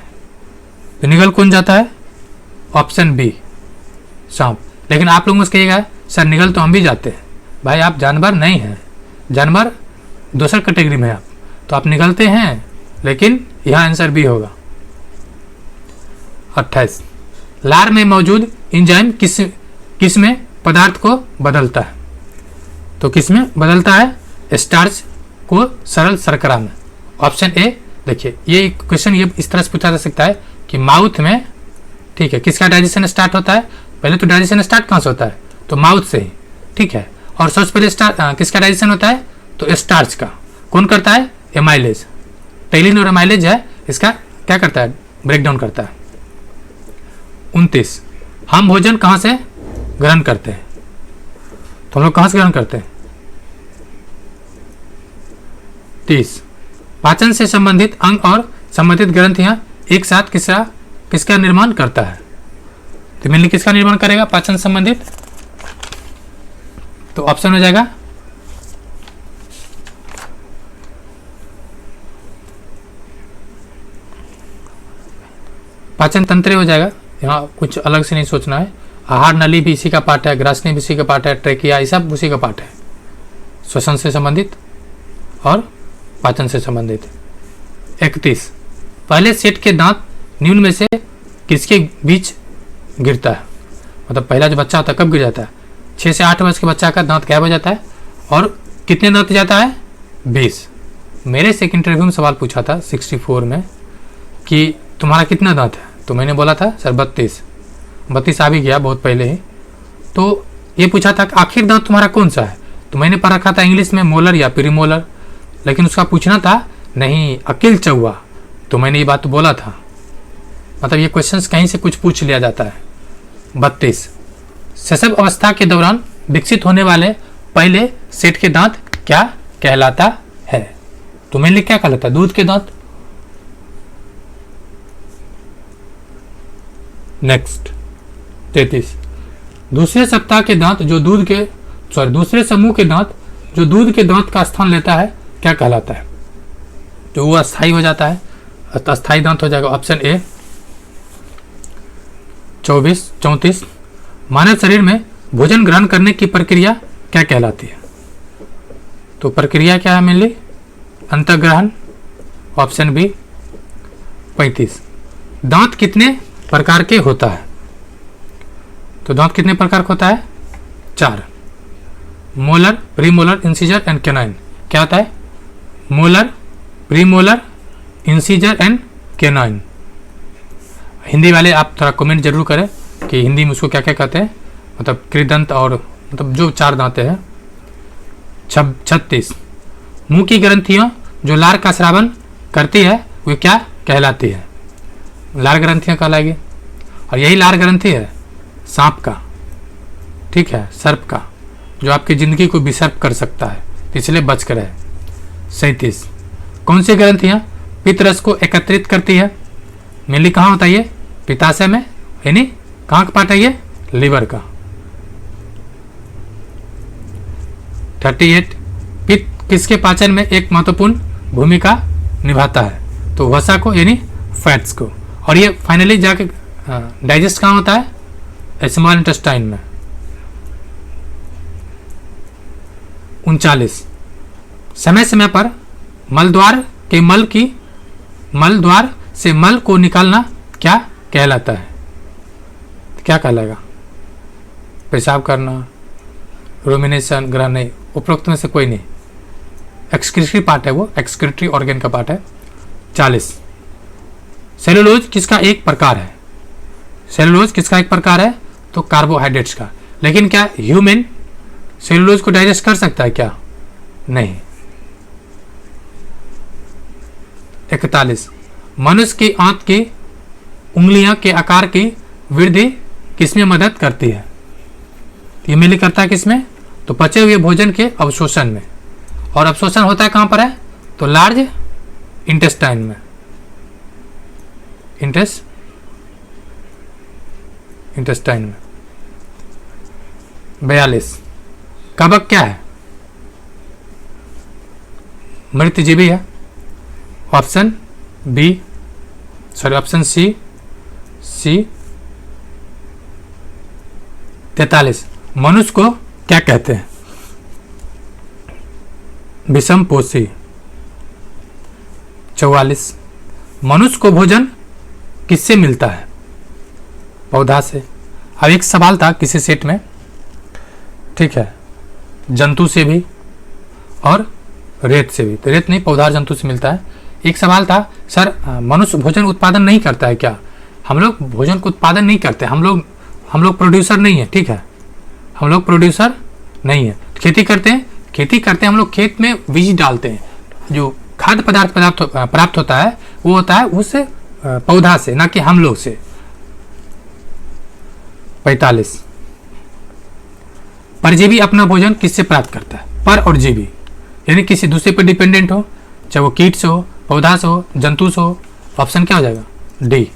तो निगल कौन जाता है? ऑप्शन बी, सांप। लेकिन आप लोग मुझसे कहिएगा सर निगल तो हम भी जाते हैं। भाई आप जानवर नहीं हैं, जानवर दूसर कैटेगरी में है आप, तो आप निगलते हैं, लेकिन यहाँ आंसर बी होगा। 28, लार में मौजूद एंजाइम किस में पदार्थ को बदलता है? तो किस में बदलता है? स्टार्च को सरल शर्करा में, ऑप्शन ए। देखिए ये क्वेश्चन ये इस तरह से पूछा जा सकता है कि माउथ में, ठीक है, किसका डाइजेशन स्टार्ट होता है? पहले तो डाइजेशन स्टार्ट कहाँ से होता है? तो माउथ से ही, ठीक है। और सबसे पहले किसका डाइजेशन होता है? तो स्टार्च का। कौन करता है? एमाइलेज। टेलिन और एमाइलेज है, इसका क्या करता है? ब्रेक डाउन करता है। 29, हम भोजन कहाँ से ग्रहण करते हैं? तो हम लोग कहाँ से ग्रहण करते हैं? 30, पाचन से संबंधित अंग और संबंधित ग्रंथियां एक साथ किसका निर्माण करता है? तो मेनली किसका निर्माण करेगा पाचन संबंधित? तो ऑप्शन हो जाएगा पाचन तंत्र हो जाएगा। यहाँ कुछ अलग से नहीं सोचना है। आहार नली भी इसी का पार्ट है, ग्रासनी भी इसी का पार्ट है, ट्रेकिया ये सब उसी का पार्ट है। श्वसन से संबंधित और पाचन से संबंधित। 31, पहले सेट के दांत निम्न में से किसके बीच गिरता है? मतलब पहला जो बच्चा होता है कब गिर जाता है, 6 से 8 वर्ष के बच्चा का दांत गायब हो जाता है। और कितने दांत जाता है, 20। मेरे से एक इंटरव्यू में सवाल पूछा था 64 में कि तुम्हारा कितना दांत है, तो मैंने बोला था सर 32 आ भी गया बहुत पहले ही। तो ये पूछा था कि आखिर दांत तुम्हारा कौन सा है, तो मैंने पढ़ रखा था इंग्लिश में मोलर या प्रीमोलर, लेकिन उसका पूछना था नहीं अकिल चौवा, तो मैंने ये बात बोला था। मतलब ये क्वेश्चंस कहीं से कुछ पूछ लिया जाता है। 32 शैशव अवस्था के दौरान विकसित होने वाले पहले सेट के दांत क्या कहलाता है, तो मेनली क्या कहलाता है, दूध के दांत। नेक्स्ट 33 दूसरे सप्ताह के दांत जो दूध के दूसरे समूह के दांत जो दूध के दांत का स्थान लेता है क्या कहलाता है, तो वो अस्थायी हो जाता है, अस्थायी दांत हो जाएगा ऑप्शन ए। 34 मानव शरीर में भोजन ग्रहण करने की प्रक्रिया क्या कहलाती है, तो प्रक्रिया क्या है मेनली, अंतःग्रहण, ऑप्शन बी। 35 दांत कितने प्रकार के होता है, तो दांत कितने प्रकार का होता है, 4। Molar, premolar, incisor and canine. क्या होता है, molar, premolar, incisor and canine. Hindi वाले आप थोड़ा कमेंट जरूर करें कि हिंदी में उसको क्या क्या कहते हैं, मतलब कृदंत और मतलब जो 4 दांतें हैं। 36 मुंह की ग्रंथियां जो लार का स्रावन करती है वे क्या कहलाती है, लार ग्रंथियां कहलाएगी। और यही लार ग्रंथि है सांप का, ठीक है, सर्प का, जो आपकी जिंदगी को विसर्प कर सकता है, इसलिए बच कर है। 37 कौन सी ग्रंथियां पित्त रस को एकत्रित करती है, मेनली कहाँ होता है ये, पित्ताशय में, यानी कहाँ का पार्ट है ये, लीवर का। 38 पित्त किसके पाचन में एक महत्वपूर्ण भूमिका निभाता है, तो वसा को यानी फैट्स को। और ये फाइनली जाके डाइजेस्ट कहाँ होता है, स्मॉल इंटेस्टाइन में। 39 समय समय पर मलद्वार से मल को निकालना क्या कहलाता है, क्या कहलाएगा, पेशाब करना, रोमिनेशन, ग्रहण नहीं, उपरोक्त में से कोई नहीं, एक्सक्रीटरी पार्ट है वो, एक्सक्रीटरी ऑर्गन का पार्ट है। 40 सेलुलोज किसका एक प्रकार है, सेलुलोज किसका एक प्रकार है, तो कार्बोहाइड्रेट्स का। लेकिन क्या ह्यूमन सेलुलोज को डाइजेस्ट कर सकता है क्या, नहीं। 41 मनुष्य की आंत की उंगलियां के आकार की वृद्धि किसमें मदद करती है, ये मेनली करता है किसमें, तो पचे हुए भोजन के अवशोषण में। और अवशोषण होता है कहां पर है, तो लार्ज इंटेस्टाइन में, इंटेस्टाइन में। 42 कवक क्या है, मृतजीवी है, option B, sorry option C. 43 मनुष्य को क्या कहते हैं, विषम पोषी। 44 मनुष्य को भोजन किससे मिलता है, पौधा से। अब एक सवाल था किसी सेट में, ठीक है, जंतु से भी और रेत से भी, तो रेत नहीं, पौधा और जंतु से मिलता है। एक सवाल था सर मनुष्य भोजन उत्पादन नहीं करता है क्या, हम लोग भोजन को उत्पादन नहीं करते, हम लोग प्रोड्यूसर नहीं है, ठीक है, हम लोग प्रोड्यूसर नहीं है, खेती करते हैं हम लोग, खेत में बीज डालते हैं, जो खाद्य पदार्थ प्राप्त होता है वो होता है उस पौधा से, ना कि हम लोग से। 45 परजीवी अपना भोजन किससे प्राप्त करता है, पर और जीवी, यानी किसी दूसरे पर डिपेंडेंट हो, चाहे वो कीट से हो, पौधा से हो, जंतु से हो। ऑप्शन क्या हो जाएगा, डी।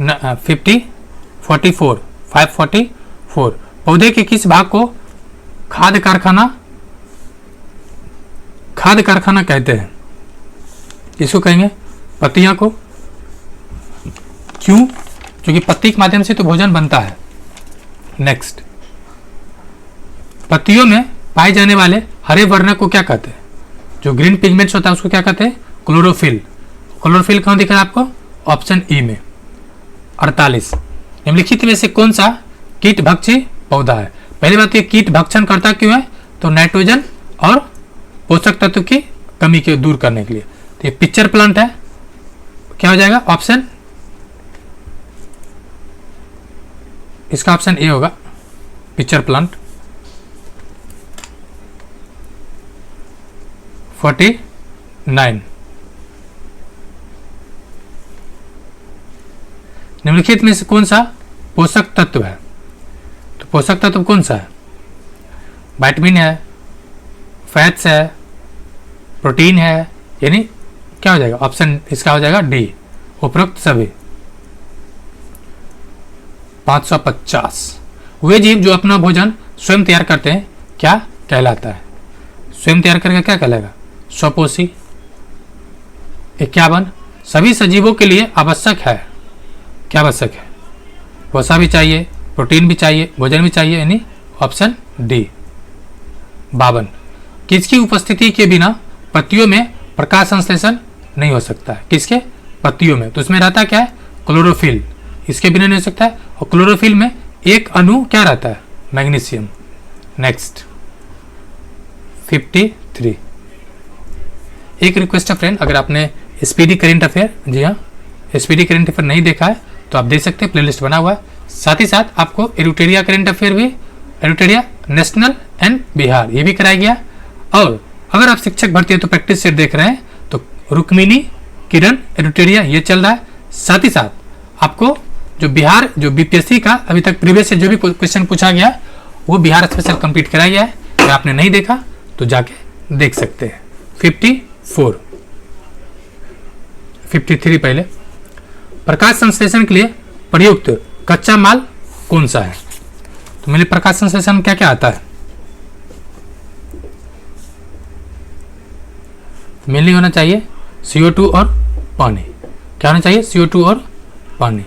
544 पौधे के किस भाग को खाद्य कारखाना कहते हैं, इसको कहेंगे पत्तियां को। क्यों, क्योंकि पत्ती के माध्यम से तो भोजन बनता है। नेक्स्ट पत्तियों में पाए जाने वाले हरे वर्ण को क्या कहते हैं, जो ग्रीन पिगमेंट्स होता है उसको क्या कहते हैं, क्लोरोफिल। क्लोरोफिल कहाँ दिख रहा है आपको, ऑप्शन ई में। 48 निम्नलिखित में से कौन सा कीट भक्षी पौधा है? पहली बात, ये कीट भक्षण करता क्यों है? तो नाइट्रोजन और पोषक तत्व की कमी को दूर करने के लिए। तो ये पिक्चर प्लांट है। क्या हो जाएगा ऑप्शन? इसका ऑप्शन ए होगा, पिक्चर प्लांट। 49। निम्नलिखित में से कौन सा पोषक तत्व है? तो पोषक तत्व कौन सा है? विटामिन है, फैट्स है, प्रोटीन है, यानी क्या हो जाएगा ऑप्शन? इसका हो जाएगा डी, उपरोक्त सभी। 550। वे जीव जो अपना भोजन स्वयं तैयार करते हैं क्या कहलाता है? स्वयं तैयार करके क्या कहलाएगा? स्वपोषी। 51। सभी सजीवों के लिए आवश्यक है, क्या आवश्यक है? वसा भी चाहिए, प्रोटीन भी चाहिए, भोजन भी चाहिए, यानी ऑप्शन डी। 52। किसकी उपस्थिति के बिना पत्तियों में प्रकाश संश्लेषण नहीं हो सकता है? किसके? पत्तियों में। तो इसमें रहता क्या है? क्लोरोफिल। इसके बिना नहीं हो सकता है। और क्लोरोफिल में एक अणु क्या रहता है? मैग्नीशियम। नेक्स्ट 53। एक रिक्वेस्ट है फ्रेंड, अगर आपने स्पीडी करेंट अफेयर, जी हाँ, स्पीडी करेंट अफेयर नहीं देखा है तो आप देख सकते हैं, प्लेलिस्ट बना हुआ है। साथ ही साथ आपको एरुटेरिया करेंट अफेयर भी, एरुटेरिया नेशनल एंड बिहार, ये भी कराया गया। और अगर आप शिक्षक भर्ती है तो प्रैक्टिस सेट देख रहे हैं तो रुक्मिनी, किरण, एरुटेरिया ये चल रहा है। साथ ही साथ आपको जो बिहार, जो बीपीएससी का अभी तक प्रीवियस से जो भी क्वेश्चन पूछा गया वो बिहार स्पेशल कंप्लीट कराया गया है। अगर आपने नहीं देखा तो जाके देख सकते हैं। 54। 53 पहले। प्रकाश संश्लेषण के लिए प्रयुक्त कच्चा माल कौन सा है? तो मेरे प्रकाश संश्लेषण में क्या क्या आता है? मेनली होना चाहिए CO2 और पानी। क्या होना चाहिए? CO2 और पानी।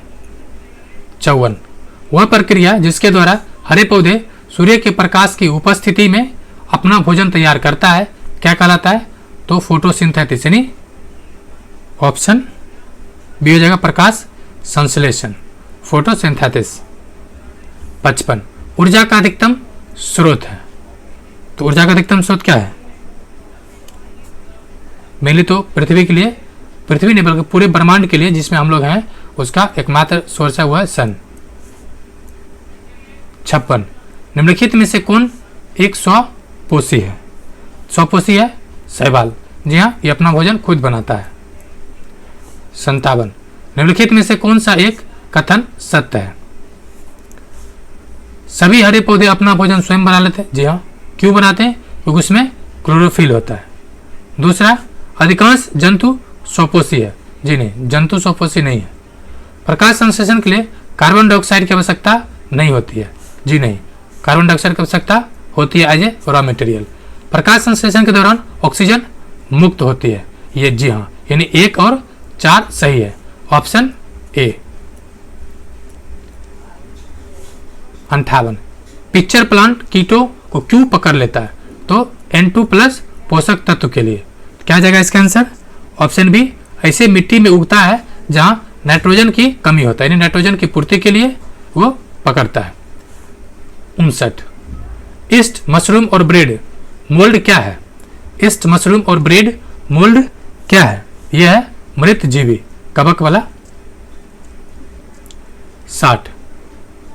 54। वह प्रक्रिया जिसके द्वारा हरे पौधे सूर्य के प्रकाश की उपस्थिति में अपना भोजन तैयार करता है क्या कहलाता है? तो फोटोसिंथेसिस, यानी ऑप्शन बी हो जाएगा प्रकाश संश्लेषण, फोटोसिंथेसिस। 55। ऊर्जा का अधिकतम स्रोत है। तो ऊर्जा का अधिकतम स्रोत क्या है? मेनली तो पृथ्वी के लिए, पृथ्वी नहीं बल्कि पूरे ब्रह्मांड के लिए जिसमें हम लोग हैं, उसका एकमात्र सोर्स है, वो है सन। 56। निम्नलिखित में से कौन एक स्वपोषी है? स्वपोषी है शैवाल। जी हाँ, ये अपना भोजन खुद बनाता है। 57। निम्नलिखित में से कौन सा एक कथन सत्य है? सभी हरे पौधे अपना भोजन स्वयं बना लेते हैं। जी हाँ, क्यों बनाते हैं? क्योंकि उसमें क्लोरोफिल होता है। दूसरा, अधिकांश जंतु स्वपोषी है। जी नहीं, जंतु स्वपोषी नहीं है। प्रकाश संश्लेषण के लिए कार्बन डाइऑक्साइड की आवश्यकता नहीं होती है। जी नहीं, कार्बन डाइऑक्साइड की आवश्यकता होती है एज ए रॉ मटेरियल। प्रकाश संश्लेषण के दौरान ऑक्सीजन मुक्त होती है। ये जी हाँ, यानी 1 और 4 सही है, ऑप्शन ए। 58। पिक्चर प्लांट कीटों को क्यों पकड़ लेता है? तो N2+ पोषक तत्व के लिए। क्या जाएगा इसका आंसर? ऑप्शन बी, ऐसे मिट्टी में उगता है जहां नाइट्रोजन की कमी होता है, यानी नाइट्रोजन की पूर्ति के लिए वो पकड़ता है। 59। ईस्ट, मशरूम और ब्रेड मोल्ड क्या है? ईस्ट, मशरूम और ब्रेड मोल्ड क्या है? यह है मृत जीवी, कवक वाला। 60।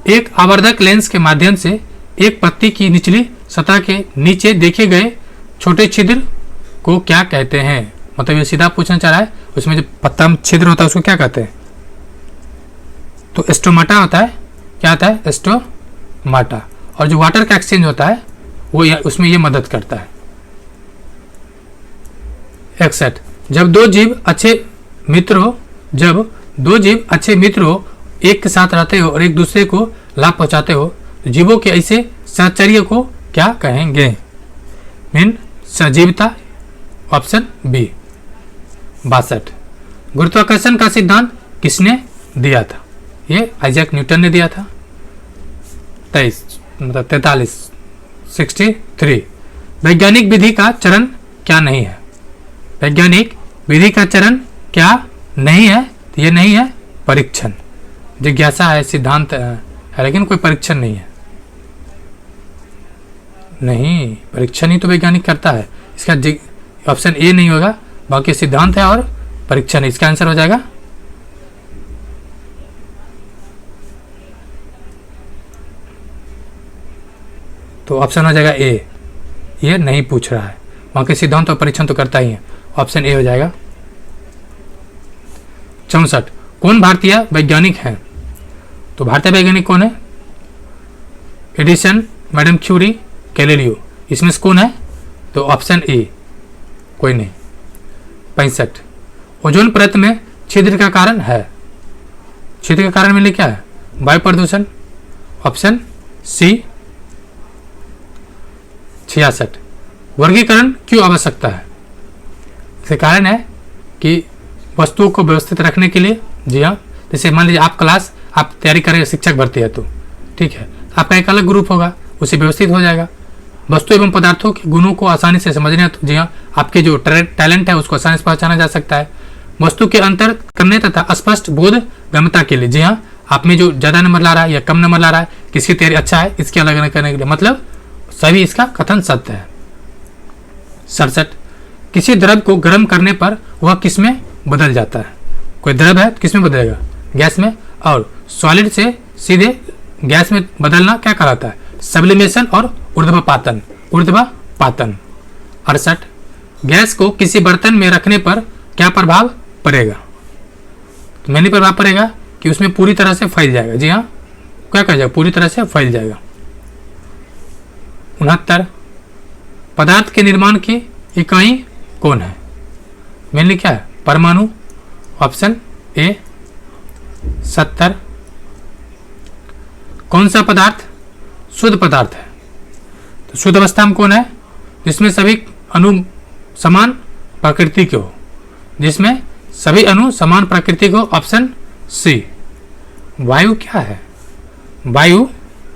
एक आवर्धक लेंस के माध्यम से एक पत्ती की निचली सतह के नीचे देखे गए छोटे छिद्र को क्या कहते हैं? मतलब ये सीधा पूछना चाह रहा है, उसमें जो पत्ता में छिद्र होता है उसको क्या कहते हैं? तो एस्टोमाटा होता है। क्या आता है? एस्टोमाटा। और जो वाटर का एक्सचेंज होता है वो उसमें ये मदद करता है। 61। जब दो जीव अच्छे मित्र हो, एक के साथ रहते हो और एक दूसरे को लाभ पहुंचाते हो, तो जीवों के ऐसे सहचर्य को क्या कहेंगे? मीन सजीवता, ऑप्शन बी। 62। गुरुत्वाकर्षण का सिद्धांत किसने दिया था? ये आइजैक न्यूटन ने दिया था। 63। वैज्ञानिक विधि का चरण क्या नहीं है? वैज्ञानिक विधि का चरण क्या नहीं है? तो ये नहीं है परीक्षण। जिज्ञासा है, सिद्धांत है, लेकिन कोई परीक्षण नहीं है। नहीं, परीक्षण ही तो वैज्ञानिक करता है। इसका ऑप्शन ए नहीं होगा, बाकी सिद्धांत है और परीक्षण है। इसका आंसर हो जाएगा तो ऑप्शन हो जाएगा ए। ये नहीं पूछ रहा है, बाकी सिद्धांत और परीक्षण तो करता ही है। ऑप्शन ए हो जाएगा। 64 कौन भारतीय वैज्ञानिक हैं? तो भारतीय वैज्ञानिक कौन है? Edison, madam Curie, Galileo. इसमें से कौन है? तो ऑप्शन ए, कोई नहीं। 65 ओजोन परत में छिद्र का कारण है। छिद्र का कारण मिले क्या है? वायु प्रदूषण। Option C. 66 वर्गीकरण क्यों आवश्यकता है? इसका कारण है कि वस्तुओं को व्यवस्थित रखने के लिए। जी हाँ, जैसे मान लीजिए आप तैयारी करेंगे शिक्षक भर्ती है तो ठीक है, आपका एक अलग ग्रुप होगा, उसे व्यवस्थित हो जाएगा। वस्तु एवं पदार्थों के गुणों को आसानी से समझने हैं तो जी हाँ, आपके जो टैलेंट है उसको आसानी से पहचाना जा सकता है। वस्तु के अंतर करने तथा स्पष्ट बोध गम्यता के लिए। जी हाँ, आप में जो ज़्यादा नंबर ला रहा है या कम नंबर ला रहा है, किसकी तैयारी अच्छा है, इसके अलग अलग करने के लिए, मतलब सभी इसका कथन सत्य है। 67 किसी द्रव को गर्म करने पर वह किसमें बदल जाता है? कोई द्रव है किसमें बदलेगा? गैस में। और सॉलिड से सीधे गैस में बदलना क्या कहलाता है? सब्लिमेशन और ऊर्ध्वपातन। ऊर्ध्वपातन। 68 गैस को किसी बर्तन में रखने पर क्या प्रभाव पड़ेगा? तो मैंने प्रभाव पड़ेगा कि उसमें पूरी तरह से फैल जाएगा। जी हाँ, क्या कह जाएगा? पूरी तरह से फैल जाएगा। 69 पदार्थ के निर्माण की इकाई कौन है? मेनली क्या है? परमाणु। Option A. 70 कौन सा पदार्थ शुद्ध पदार्थ है? तो शुद्ध अवस्था में कौन है? जिसमें सभी अणु समान प्रकृति के हो। जिसमें सभी अणु समान प्रकृति को। Option C. वायु क्या है? वायु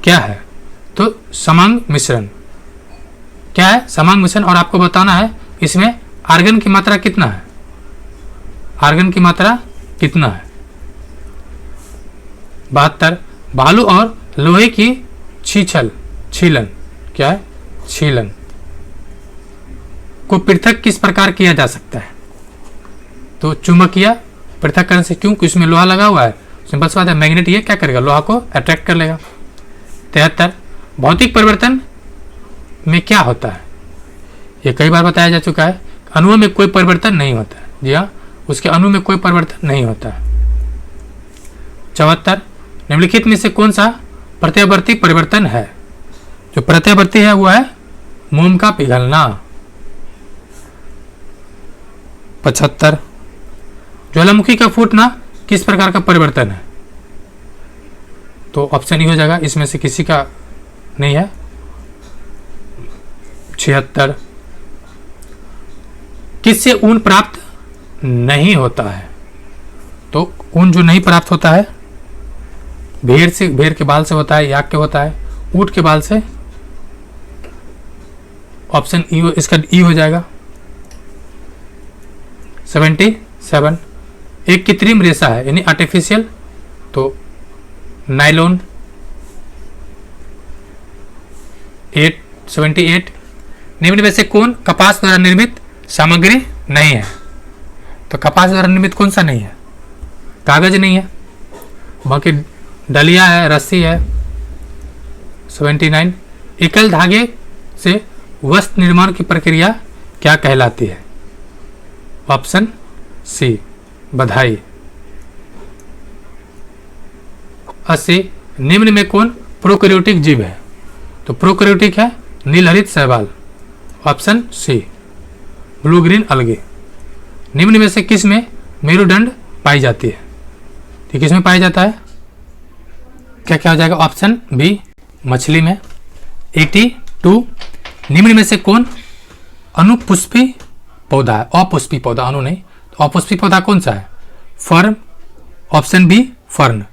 क्या है? तो समांग मिश्रण। क्या है? समांग मिश्रण। और आपको बताना है इसमें आर्गन की मात्रा कितना है? आर्गन की मात्रा कितना है? 72 बालू और लोहे की छीलन। क्या है? छीलन को पृथक किस प्रकार किया जा सकता है? तो चुंबकीय पृथक्करण से। क्यों? इसमें लोहा लगा हुआ है, सिंपल सी बात है, मैग्नेट ये क्या करेगा? लोहा को अट्रैक्ट कर लेगा। 73 भौतिक परिवर्तन में क्या होता है? ये कई बार बताया जा चुका है। अणुओं में कोई परिवर्तन नहीं होता है। जी हाँ, उसके अणु में कोई परिवर्तन नहीं होता है। 74 निम्नलिखित में से कौन सा प्रत्यावर्ती परिवर्तन है? जो प्रत्यावर्ती है वो है मोम का पिघलना। 75 ज्वालामुखी का फूटना किस प्रकार का परिवर्तन है? तो ऑप्शन ही हो जाएगा, इसमें से किसी का नहीं है। 76 किससे ऊन प्राप्त नहीं होता है? तो ऊन जो नहीं प्राप्त होता है, भेड़ के बाल से होता है, याक के होता है, ऊंट के बाल से। ऑप्शन ई, इसका ई हो जाएगा। 77 एक कृत्रिम रेशा है यानी आर्टिफिशियल, तो नायलॉन। 78 निम्न में से कौन कपास द्वारा निर्मित सामग्री नहीं है? तो कपास द्वारा निर्मित कौन सा नहीं है? कागज नहीं है, बाकी डलिया है, रस्सी है। 79 एकल धागे से वस्त्र निर्माण की प्रक्रिया क्या कहलाती है? ऑप्शन सी बधाई। 80 निम्न में कौन प्रोकैरियोटिक जीव है? तो प्रोकैरियोटिक है नीलहरित शैवाल। ऑप्शन सी ब्लू ग्रीन अलगे। निम्न में से किस में मेरुदंड पाई जाती है? तो किस में पाया जाता है? क्या क्या हो जाएगा? ऑप्शन बी मछली में। 82 निम्न में से कौन अनुपुष्पी पौधा है? अपुष्पी पौधा, अनु नहीं। तो अपुष्पी पौधा कौन सा है? फर्न। Option B fern.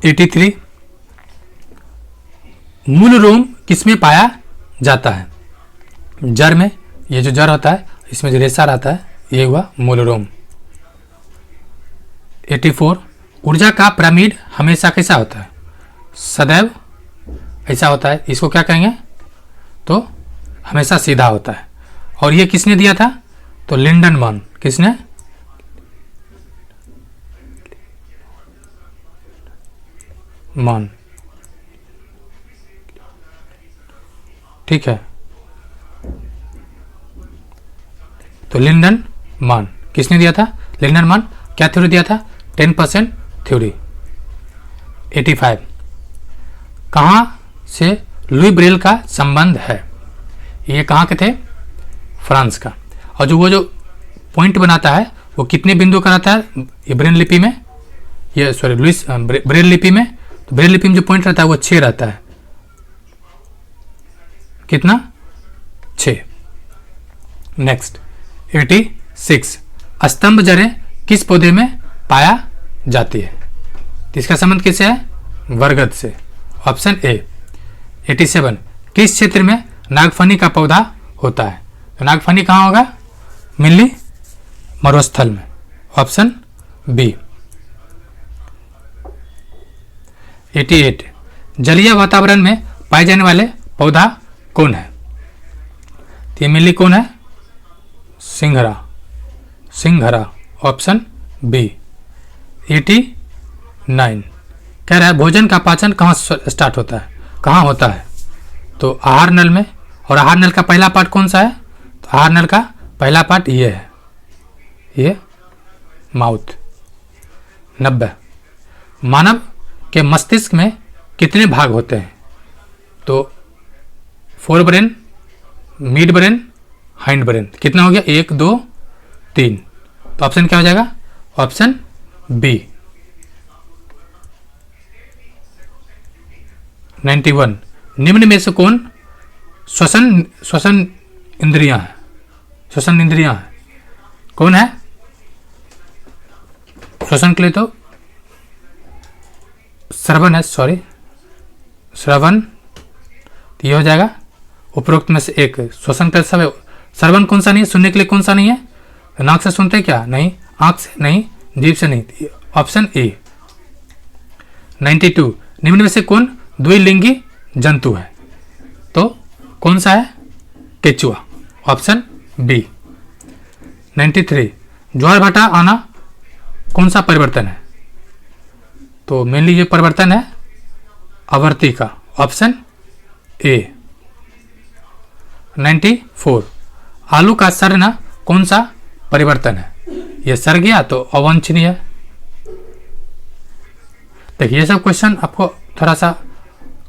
83 मूल रोम किसमें पाया जाता है? जड़ में। ये जो जड़ होता है इसमें जो रेशा रहता है ये हुआ मूल रोम। 84 ऊर्जा का पिरामिड हमेशा कैसा होता है? सदैव ऐसा होता है। इसको क्या कहेंगे? तो हमेशा सीधा होता है। और ये किसने दिया था? तो लिंडनमैन। किसने? मान। ठीक है, तो लिंडनमैन किसने दिया था? लिंडनमैन। क्या थ्योरी दिया था? 10% थ्योरी। 85 कहाँ से लुई ब्रेल का संबंध है? ये कहाँ के थे? फ्रांस का। और वो जो पॉइंट बनाता है वो कितने बिंदु का रहता है? ये ब्रेल लिपि में, ये सॉरी लुइस ब्रेल लिपि में, तो ब्रेल लिपि में जो पॉइंट रहता है वो 6 रहता है। कितना? 6। नेक्स्ट 86 स्तंभ जड़ें किस पौधे में पाया जाती है? तो इसका संबंध किससे है? बरगद से। Option A. 87 किस क्षेत्र में नागफनी का पौधा होता है? तो नागफनी कहाँ होगा? मिल्ली मरुस्थल में। Option B. 88 जलीय वातावरण में पाए जाने वाले पौधा कौन है? तो ये मिल्ली कौन है? सिंघरा। सिंघरा। Option B. 89 कह रहा है भोजन का पाचन कहाँ स्टार्ट होता है? कहाँ होता है? तो आहार नल में। और आहार नल का पहला पार्ट कौन सा है? तो आहार नल का पहला पार्ट ये है, ये माउथ। 90 मानव के मस्तिष्क में कितने भाग होते हैं? तो fore brain, mid brain, hind brain. कितना हो गया? 1 2 3। तो ऑप्शन क्या हो जाएगा? Option B. 91 निम्न में से कौन श्वसन इंद्रियां है? श्वसन इंद्रियां है कौन है? श्वसन के लिए तो श्रवण है, सॉरी श्रवण। तो ये हो जाएगा उपरोक्त में से एक। श्वसन के सब। श्रवण कौन सा नहीं है? सुनने के लिए कौन सा नहीं है? नाक से सुनते क्या? नहीं। आंख से नहीं, जीभ से नहीं। Option A. 92 निम्न में से कौन द्विलिंगी जंतु है? तो कौन सा है? केचुआ। Option B. 93 ज्वार भाटा आना कौन सा परिवर्तन है? तो मेनली ये परिवर्तन है आवर्ती का। Option A. 94 आलू का सड़ना कौन सा परिवर्तन है? ये सड़ गया तो अवांछनीय है। देखिए ये सब क्वेश्चन आपको थोड़ा सा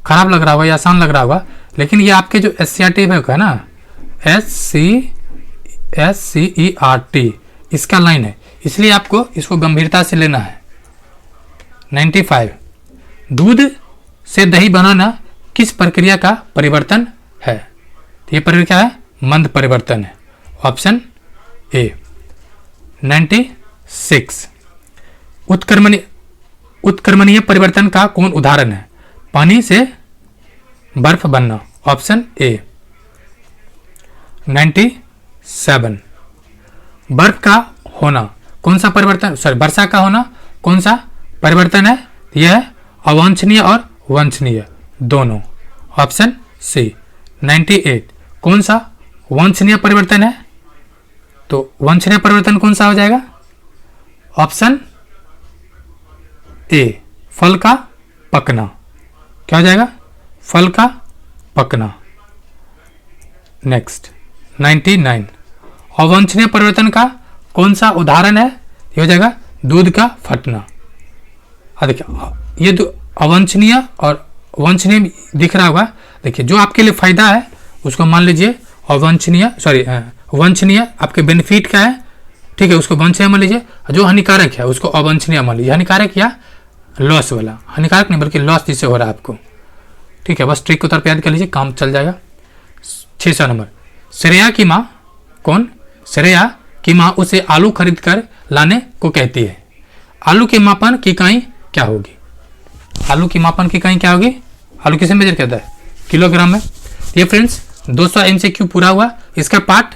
खराब लग रहा होगा या आसान लग रहा होगा, लेकिन ये आपके जो SCERT है ना, SCERT इसका लाइन है, इसलिए आपको इसको गंभीरता से लेना है। 95 दूध से दही बनाना किस प्रक्रिया का परिवर्तन है? तो ये प्रक्रिया है मंद परिवर्तन है। Option A. 96 उत्क्रमणीय परिवर्तन का कौन उदाहरण है? पानी से बर्फ बनना। Option A. 97 बर्फ का होना कौन सा परिवर्तन, सॉरी वर्षा का होना कौन सा परिवर्तन है? यह है अवांछनीय और वांछनीय दोनों। Option C. 98 कौन सा वांछनीय परिवर्तन है? तो वांछनीय परिवर्तन कौन सा हो जाएगा? ऑप्शन ए फल का पकना। क्या हो जाएगा? फल का पकना। नेक्स्ट 99 अवांछनीय परिवर्तन का कौन सा उदाहरण है? ये हो जाएगा दूध का फटना। देखिए ये अवांछनीय और वांछनीय दिख रहा होगा। देखिए जो आपके लिए फायदा है उसको मान लीजिए अवांछनीय, सॉरी वांछनीय आपके बेनिफिट का है, ठीक है, उसको वांछनीय मान लीजिए। जो हानिकारक है उसको अवांछनीय मान लीजिए। हानिकारक या लॉस वाला, हानिकारक नहीं बल्कि लॉस जिससे हो रहा है आपको, ठीक है। बस ट्रिक के तौर पर याद कर लीजिए, काम चल जाएगा। 600 नंबर श्रेया की माँ कौन? श्रेया की माँ उसे आलू खरीद कर लाने को कहती है। आलू के मापन की इकाई क्या होगी? आलू की मापन की इकाई क्या होगी? आलू किसे मेजर करता है? किलोग्राम में। ये फ्रेंड्स 200 MCQ पूरा हुआ। इसका पार्ट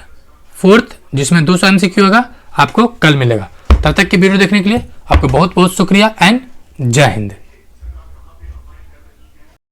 4th जिसमें 200 MCQ होगा आपको कल मिलेगा। तब तक की वीडियो देखने के लिए आपको बहुत बहुत शुक्रिया एंड जय हिंद।